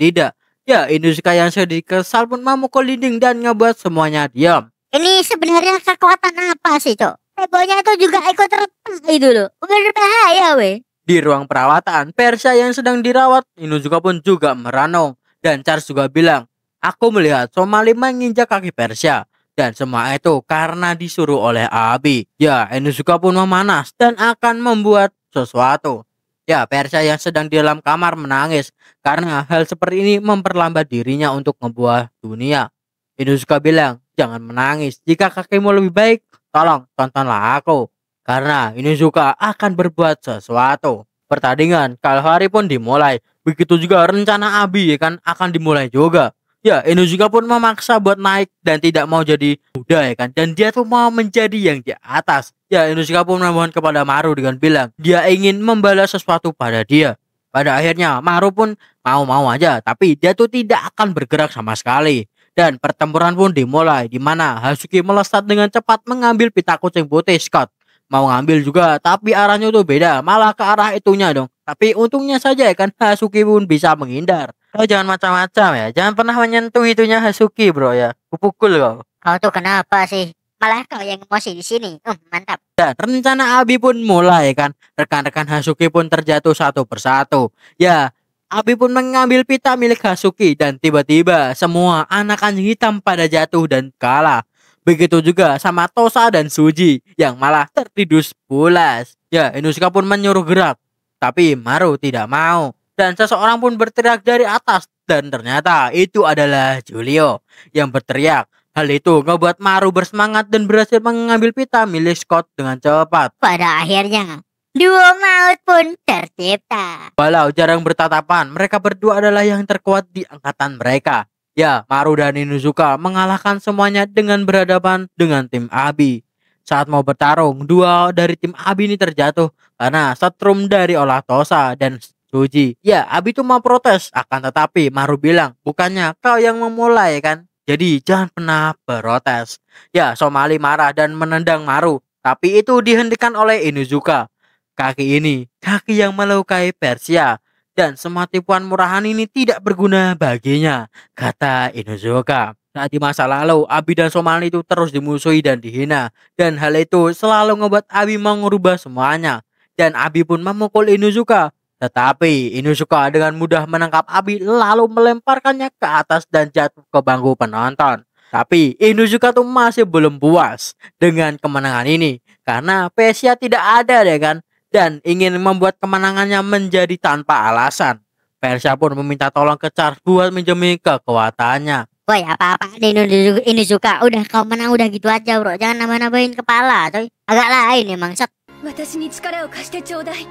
Ya, Inosuka yang sedih kesal pun memukul dinding dan ngebuat semuanya diam. Ini sebenarnya kekuatan apa sih, Cok? Ebonya itu juga ikut retak itu loh. Berbahaya, weh. Di ruang perawatan, Persia yang sedang dirawat, Inosuka pun juga meranong. Dan Charles juga bilang, aku melihat Somali menginjak kaki Persia. Dan semua itu karena disuruh oleh Abi. Ya, Inosuka pun memanas dan akan membuat sesuatu. Ya, Persia yang sedang di dalam kamar menangis karena hal seperti ini memperlambat dirinya untuk ngebuah dunia. Inosuka bilang, jangan menangis. Jika kakimu lebih baik, tolong tontonlah aku. Karena Inosuka akan berbuat sesuatu. Pertandingan Kalahari pun dimulai. Begitu juga rencana Abi, ya kan, akan dimulai juga. Ya, Inosuka pun memaksa buat naik dan tidak mau jadi muda, ya kan. Dan dia tuh mau menjadi yang di atas. Ya, Inosuka pun memohon kepada Maru dengan bilang dia ingin membalas sesuatu pada dia. Pada akhirnya Maru pun mau aja, tapi dia tuh tidak akan bergerak sama sekali. Dan pertempuran pun dimulai, di mana Hasuki melesat dengan cepat mengambil pita kucing putih Scott. Mau ngambil juga, tapi arahnya tuh beda, malah ke arah itunya dong. Tapi untungnya saja, ya kan, Hasuki pun bisa menghindar. Kau jangan macam-macam ya, jangan pernah menyentuh itunya Hasuki, bro ya. Kupukul kau. Kau tuh kenapa sih? Malah kau yang emosi di sini. Mantap. Dan rencana Abi pun mulai, kan. Rekan-rekan Hasuki pun terjatuh satu persatu. Ya, Abi pun mengambil pita milik Hasuki dan tiba-tiba semua anak anjing hitam pada jatuh dan kalah. Begitu juga sama Tosa dan Suji yang malah tertidur pulas. Ya, Inosuka pun menyuruh gerak, tapi Maru tidak mau. Dan seseorang pun berteriak dari atas dan ternyata itu adalah Julio yang berteriak, Hal itu ngebuat Maru bersemangat dan berhasil mengambil pita milik Scott dengan cepat. Pada akhirnya, duo maut pun tercipta. Walau jarang bertatapan, mereka berdua adalah yang terkuat di angkatan mereka. Ya, Maru dan Inuzuka mengalahkan semuanya dengan berhadapan dengan tim Abi. Saat mau bertarung, dua dari tim Abi ini terjatuh karena setrum dari Olatosa dan Tsuji. Ya, Abi tuh mau protes, akan tetapi Maru bilang, bukannya kau yang memulai kan? Jadi jangan pernah protes. Ya, Somali marah dan menendang Maru, tapi itu dihentikan oleh Inuzuka. Kaki ini, kaki yang melukai Persia, dan semua tipuan murahan ini tidak berguna baginya, kata Inuzuka. Saat di masa lalu, Abi dan Somali itu terus dimusuhi dan dihina, dan hal itu selalu membuat Abi mau merubah semuanya. Dan Abi pun memukul Inuzuka. Tetapi Inuzuka dengan mudah menangkap Abi lalu melemparkannya ke atas dan jatuh ke bangku penonton. Tapi Inuzuka tuh masih belum puas dengan kemenangan ini karena Persia tidak ada deh kan, dan ingin membuat kemenangannya menjadi tanpa alasan. Persia pun meminta tolong ke Charles buat minjemi kekuatannya. Woi, apa-apa deh Inuzuka. Udah kau menang udah gitu aja bro. Jangan nambah-nambahin kepala coy. Agak lain emang set. 私に力を貸してちょうだい。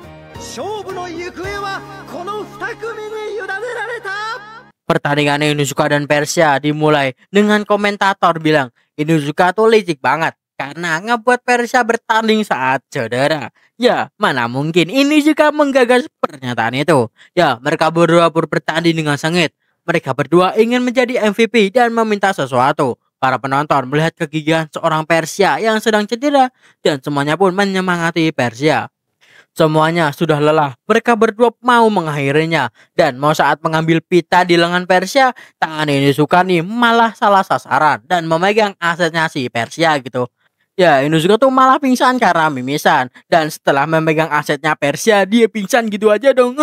勝負の行方はこの2組に委ねられた。 Pertandingan Inuzuka dan Persia dimulai dengan komentator bilang Inuzuka tuh licik banget karena ngebuat Persia bertanding saat cedera. Ya, mana mungkin Inuzuka menggagas pernyataan itu. Ya, mereka berdua pun bertanding dengan sengit. Mereka berdua ingin menjadi MVP dan meminta sesuatu. Para penonton melihat kegigihan seorang Persia yang sedang cedera dan semuanya pun menyemangati Persia. Semuanya sudah lelah, mereka berdua mau mengakhirinya. Dan mau saat mengambil pita di lengan Persia, tangan Inuzuka nih malah salah sasaran dan memegang asetnya si Persia gitu. Ya, Inuzuka tuh malah pingsan karena mimisan. Dan setelah memegang asetnya Persia, dia pingsan gitu aja dong.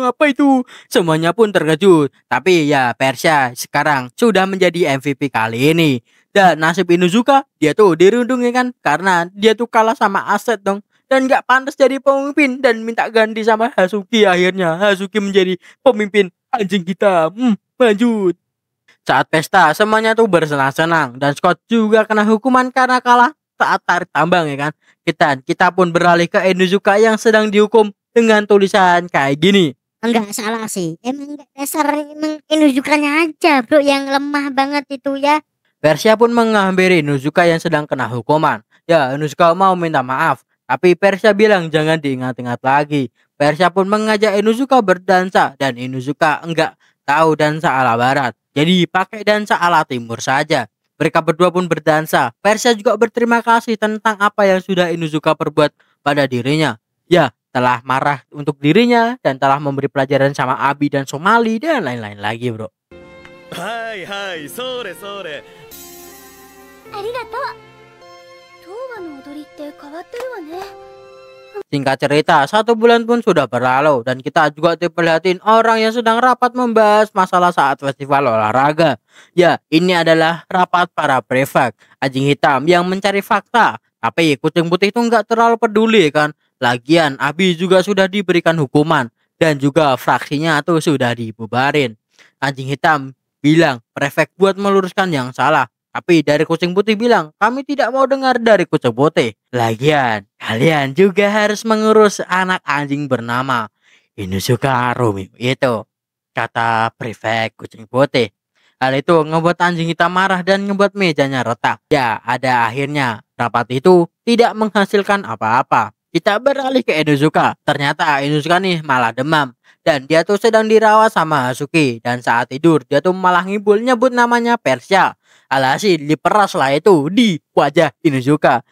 Apa itu? Semuanya pun terkejut. Tapi ya, Persia sekarang sudah menjadi MVP kali ini. Dan nasib Inuzuka, dia tuh dirundungi kan, karena dia tuh kalah sama aset dong. Dan gak pantas jadi pemimpin dan minta ganti sama Hasuki. Akhirnya Hasuki menjadi pemimpin anjing hitam. Lanjut. Saat pesta semuanya tuh bersenang-senang dan Scott juga kena hukuman karena kalah saat tarik tambang ya kan. Kita pun beralih ke Inuzuka yang sedang dihukum dengan tulisan kayak gini. Enggak salah sih. Emang dasar emang Inuzukanya aja bro yang lemah banget itu ya. Persia pun menghampiri Inuzuka yang sedang kena hukuman. Ya, Inuzuka mau minta maaf, tapi Persia bilang jangan diingat-ingat lagi. Persia pun mengajak Inuzuka berdansa dan Inuzuka enggak tahu dansa ala barat. Jadi pakai dansa ala timur saja. Mereka berdua pun berdansa. Persia juga berterima kasih tentang apa yang sudah Inuzuka perbuat pada dirinya. Ya, telah marah untuk dirinya dan telah memberi pelajaran sama Abi dan Somali dan lain-lain lagi bro. Hai hai, sore sore. ありがとう。東和の踊りって変わってるわね。 Singkat cerita, 1 bulan pun sudah berlalu dan kita juga diperlihatin orang yang sedang rapat membahas masalah saat festival olahraga. Ya, ini adalah rapat para prefek anjing hitam yang mencari fakta. Tapi kucing putih itu nggak terlalu peduli kan. Lagian Abi juga sudah diberikan hukuman dan juga fraksinya tuh sudah dibubarin. Anjing hitam bilang prefek buat meluruskan yang salah. Tapi dari kucing putih bilang, kami tidak mau dengar dari kucing putih. Lagian, kalian juga harus mengurus anak anjing bernama Inuzuka Rumi. Itu, kata prefek kucing putih. Hal itu ngebuat anjing hitam marah dan ngebuat mejanya retak. Ya, ada akhirnya. Rapat itu tidak menghasilkan apa-apa. Kita beralih ke Inuzuka. Ternyata Inuzuka nih malah demam. Dan dia tuh sedang dirawat sama Hasuki. Dan saat tidur, dia tuh malah ngibul nyebut namanya Persia. Alhasil diperas lah itu di wajah Inuzuka.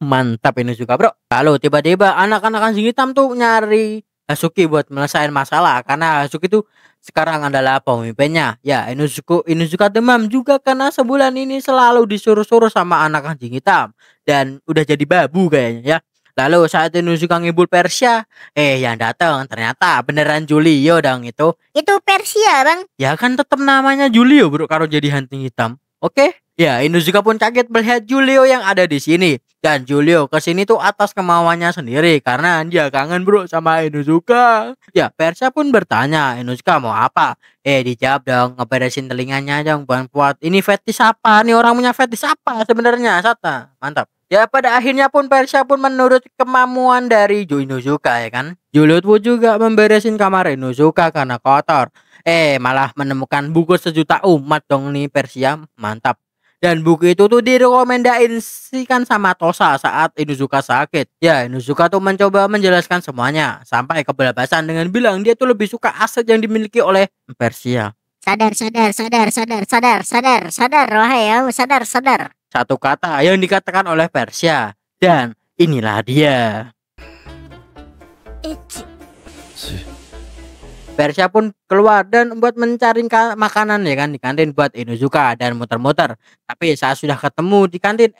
Mantap Inuzuka bro. Lalu tiba-tiba anak-anak anjing hitam tuh nyari Hasuki buat menyelesaikan masalah. Karena Hasuki tuh sekarang adalah pemimpinnya. Ya, Inuzuka demam juga karena sebulan ini selalu disuruh-suruh sama anak anjing hitam. Dan udah jadi babu kayaknya ya. Lalu saat Inuzuka ngibul Persia, yang datang ternyata beneran Julio dong itu. Itu Persia bang. Ya kan tetap namanya Julio bro kalau jadi anjing hitam. Oke, ya Inuzuka pun kaget melihat Julio yang ada di sini. Dan Julio kesini tuh atas kemauannya sendiri karena dia kangen bro sama Inuzuka. Ya Persha pun bertanya Inuzuka mau apa? Dijawab dong, ngeberesin telinganya dong buat ini fetis apa? Nih orang punya fetis apa sebenarnya? Sata, mantap. Ya pada akhirnya pun Persha pun menurut kemampuan dari Inuzuka ya kan. Julio pun juga memberesin kamar Inuzuka karena kotor. Malah menemukan buku sejuta umat dong nih Persia, mantap. Dan buku itu tuh direkomendasikan sama Tosa saat Inuzuka sakit. Ya, Inuzuka tuh mencoba menjelaskan semuanya sampai kebablasan dengan bilang dia tuh lebih suka aset yang dimiliki oleh Persia. Sadar, wahai ya, sadar. Satu kata yang dikatakan oleh Persia dan inilah dia. Persha pun keluar dan buat mencari makanan ya kan di kantin buat Inuzuka dan muter-muter. Tapi saat sudah ketemu di kantin,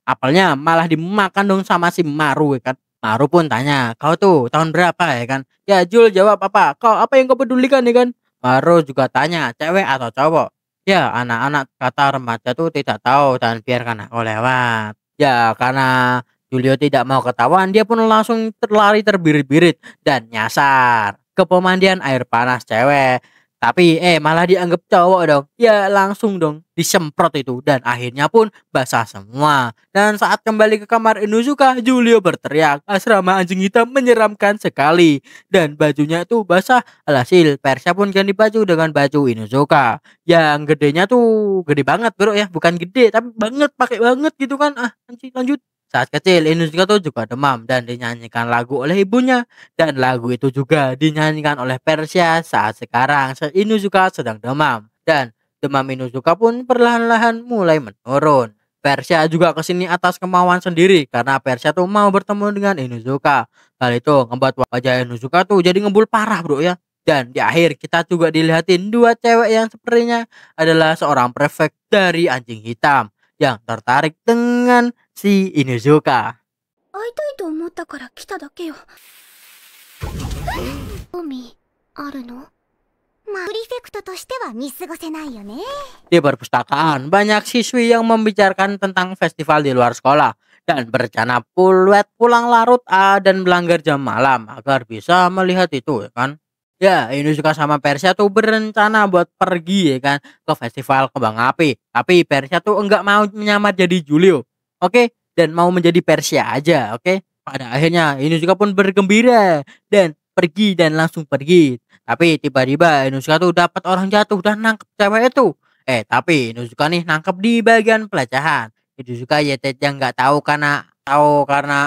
apelnya malah dimakan dong sama si Maru ya kan. Maru pun tanya, kau tuh tahun berapa ya kan? Ya Jul jawab apa? Kau apa yang kau pedulikan ya kan? Maru juga tanya, cewek atau cowok? Ya anak-anak kata remaja tuh tidak tahu dan biarkan aku lewat. Ya karena Julio tidak mau ketahuan, dia pun langsung terlari terbirit-birit dan nyasar ke pemandian air panas cewek. Tapi malah dianggap cowok dong. Ya langsung dong disemprot itu dan akhirnya pun basah semua. Dan saat kembali ke kamar Inuzuka, Julio berteriak, asrama anjing hitam menyeramkan sekali dan bajunya itu basah. Alhasil Persha pun ganti baju dengan baju Inuzuka yang gedenya tuh gede banget bro ya, bukan gede tapi banget, pakai banget gitu kan. Lanjut. Saat kecil Inuzuka tuh juga demam dan dinyanyikan lagu oleh ibunya. Dan lagu itu juga dinyanyikan oleh Persha saat sekarang Inuzuka sedang demam. Dan demam Inuzuka pun perlahan-lahan mulai menurun. Persha juga kesini atas kemauan sendiri karena Persha tuh mau bertemu dengan Inuzuka. Hal itu ngebuat wajah Inuzuka tuh jadi ngebul parah bro ya. Dan di akhir kita juga dilihatin dua cewek yang sepertinya adalah seorang prefek dari anjing hitam yang tertarik dengan si Inuzuka. 会いたいと思ったから来ただけよ。興味あるの？まあ、プリフェクトとしては見過ごせないよね。Di perpustakaan, banyak siswi yang membicarakan tentang festival di luar sekolah dan berencana pulang larut dan melanggar jam malam agar bisa melihat itu ya kan. Ya, Inuzuka sama Persha tuh berencana buat pergi ya kan ke festival kembang api. Tapi Persha tuh enggak mau menyamar jadi Julio. Oke, dan mau menjadi Persha aja, oke? Pada akhirnya Inuzuka pun bergembira dan langsung pergi. Tapi tiba-tiba Inuzuka tuh dapat orang jatuh dan nangkep cewek itu. Tapi Inuzuka nih nangkep di bagian pelecehan. Inuzuka ya yang nggak tahu karena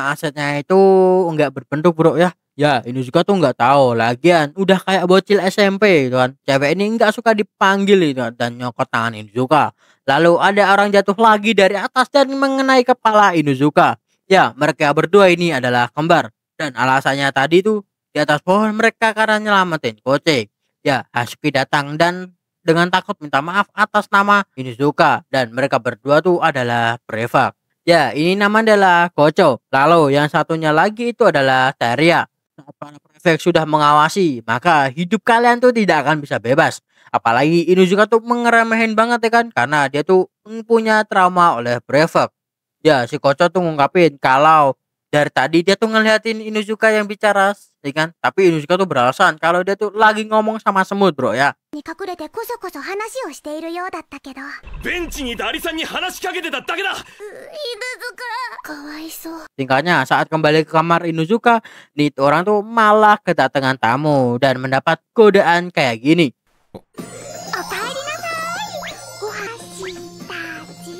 asetnya itu enggak berbentuk bro ya. Ya, Inuzuka tuh nggak tahu. Lagian udah kayak bocil SMP gitu kan. Cewek ini nggak suka dipanggil itu dan nyokot tangan Inuzuka. Lalu ada orang jatuh lagi dari atas dan mengenai kepala Inuzuka. Ya, mereka berdua ini adalah kembar. Dan alasannya tadi tuh di atas pohon mereka karena nyelamatin kucing. Ya, Hasuki datang dan dengan takut minta maaf atas nama Inuzuka. Dan mereka berdua tuh adalah prefek. Ya, ini nama adalah Kocho. Lalu yang satunya lagi itu adalah Teria. Saat para prefek sudah mengawasi, maka hidup kalian tuh tidak akan bisa bebas. Apalagi Inuzuka tuh mengeremehin banget ya kan, karena dia tuh punya trauma oleh prefek. Ya, si Kocho tuh ngungkapin kalau dari tadi dia tuh ngeliatin Inuzuka yang bicara, ya kan? Tapi Inuzuka tuh beralasan kalau dia tuh lagi ngomong sama semut bro ya. に隠れてこそこそ話をしているようだったけど。ベンチにいたアリさんに話しかけてただけだ。犬塚かわいそう。 Singkatnya, saat kembali ke kamar Inuzuka, nih orang tuh malah kedatangan tamu dan mendapat godaan kayak gini. おかえりなさい。お箸たち。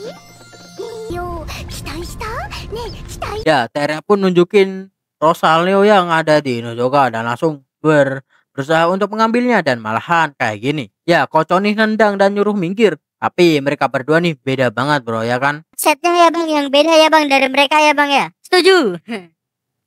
いいよ。期待した？ねえ、期待。 Ya, Teria pun nunjukin Rosaleo yang ada di Inuzuka dan langsung berusaha untuk mengambilnya dan malahan kayak gini. Ya, Kocho nih nendang dan nyuruh minggir. Tapi mereka berdua nih beda banget bro ya kan. Setnya ya bang yang beda ya bang dari mereka ya bang ya. Setuju.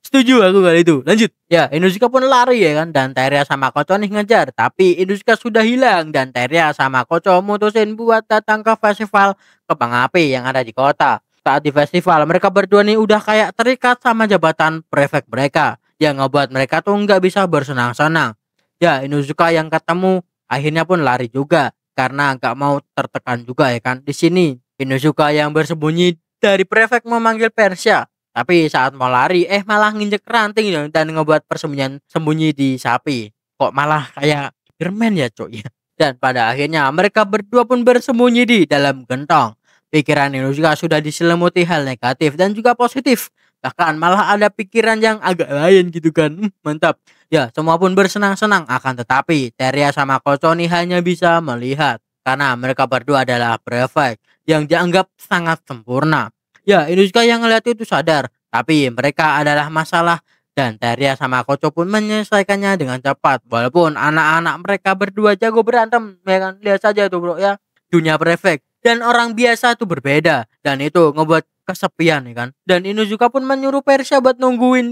Setuju aku kali itu. Lanjut. Ya, Inuzuka pun lari ya kan dan Teria sama Kocho nih ngejar. Tapi Inuzuka sudah hilang dan Teria sama Kocho mutusin buat datang ke festival kembang api yang ada di kota. Saat di festival mereka berdua nih udah kayak terikat sama jabatan prefek mereka yang ngebuat mereka tuh nggak bisa bersenang-senang. Ya, Inuzuka yang ketemu akhirnya pun lari juga karena nggak mau tertekan juga ya kan. Di sini Inozuka yang bersembunyi dari prefek memanggil Persia. Tapi saat mau lari, malah nginjek ranting dan ngebuat persembunyian sembunyi di sapi. Kok malah kayak Spiderman ya cok ya. Dan pada akhirnya mereka berdua pun bersembunyi di dalam gentong. Pikiran Inozuka sudah diselimuti hal negatif dan juga positif. Bahkan malah ada pikiran yang agak lain gitu kan. Mantap. Ya, semua pun bersenang-senang, akan tetapi Teria sama Kochoni hanya bisa melihat karena mereka berdua adalah prefek yang dianggap sangat sempurna. Ya, Inozuka yang ngeliat itu sadar, tapi mereka adalah masalah dan Teria sama Kocho pun menyelesaikannya dengan cepat. Walaupun anak-anak mereka berdua jago berantem, ya kan? Lihat saja tuh bro ya, dunia prefek dan orang biasa tuh berbeda dan itu ngebuat kesepian ya kan. Dan Inozuka pun menyuruh Persia buat nungguin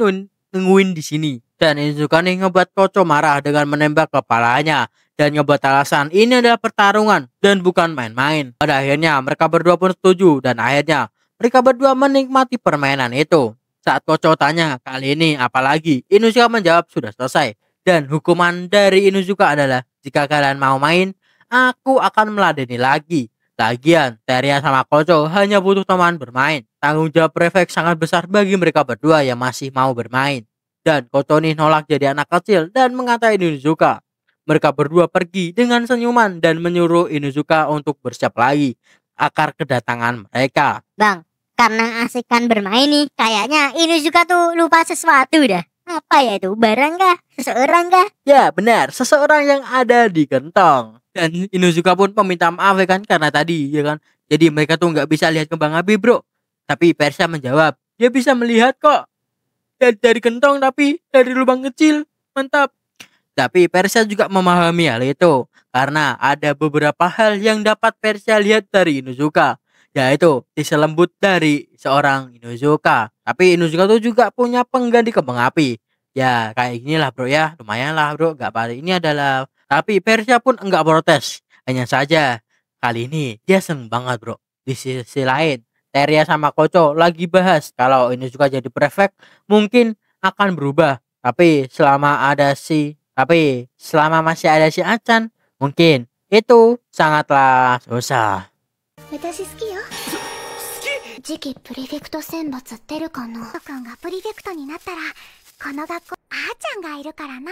di sini. Dan Inozuka nih ngebuat Kocho marah dengan menembak kepalanya dan ngebuat alasan ini adalah pertarungan dan bukan main-main. Pada akhirnya mereka berdua pun setuju dan akhirnya mereka berdua menikmati permainan itu. Saat Kocho tanya, kali ini apalagi? Inozuka menjawab sudah selesai. Dan hukuman dari Inozuka adalah jika kalian mau main, aku akan meladeni lagi. Lagian, Teria sama Kocho hanya butuh teman bermain. Tanggung jawab prefek sangat besar bagi mereka berdua yang masih mau bermain. Dan Kocho nih nolak jadi anak kecil dan mengatai Inozuka. Mereka berdua pergi dengan senyuman dan menyuruh Inozuka untuk bersiap lagi akar kedatangan mereka. Bang, karena asikan bermain nih, kayaknya Inozuka tuh lupa sesuatu dah. Apa ya itu? Barang kah? Seseorang kah? Ya benar, seseorang yang ada di gentong. Dan Inozuka pun meminta maaf ya kan, karena tadi ya kan. Jadi mereka tuh nggak bisa lihat kembang api bro. Tapi Persia menjawab, dia bisa melihat kok. Dari gentong tapi dari lubang kecil. Mantap. Tapi Persia juga memahami hal itu. Karena ada beberapa hal yang dapat Persia lihat dari Inozuka. Yaitu diselembut dari seorang Inozuka. Tapi Inozuka tuh juga punya pengganti kembang api. Ya kayak ginilah bro ya, lumayan lah bro, gak apa ini adalah. Tapi Persia pun enggak protes. Hanya saja kali ini dia seneng banget bro. Di sisi lain Teria sama Kocho lagi bahas kalau Inozuka jadi prefek mungkin akan berubah. Tapi selama masih ada si Achan, mungkin itu sangatlah susah. 私好きよ。次期プリフェクト選抜出るかな。君がプリフェクトになったらこの学校あーちゃんがいるからな。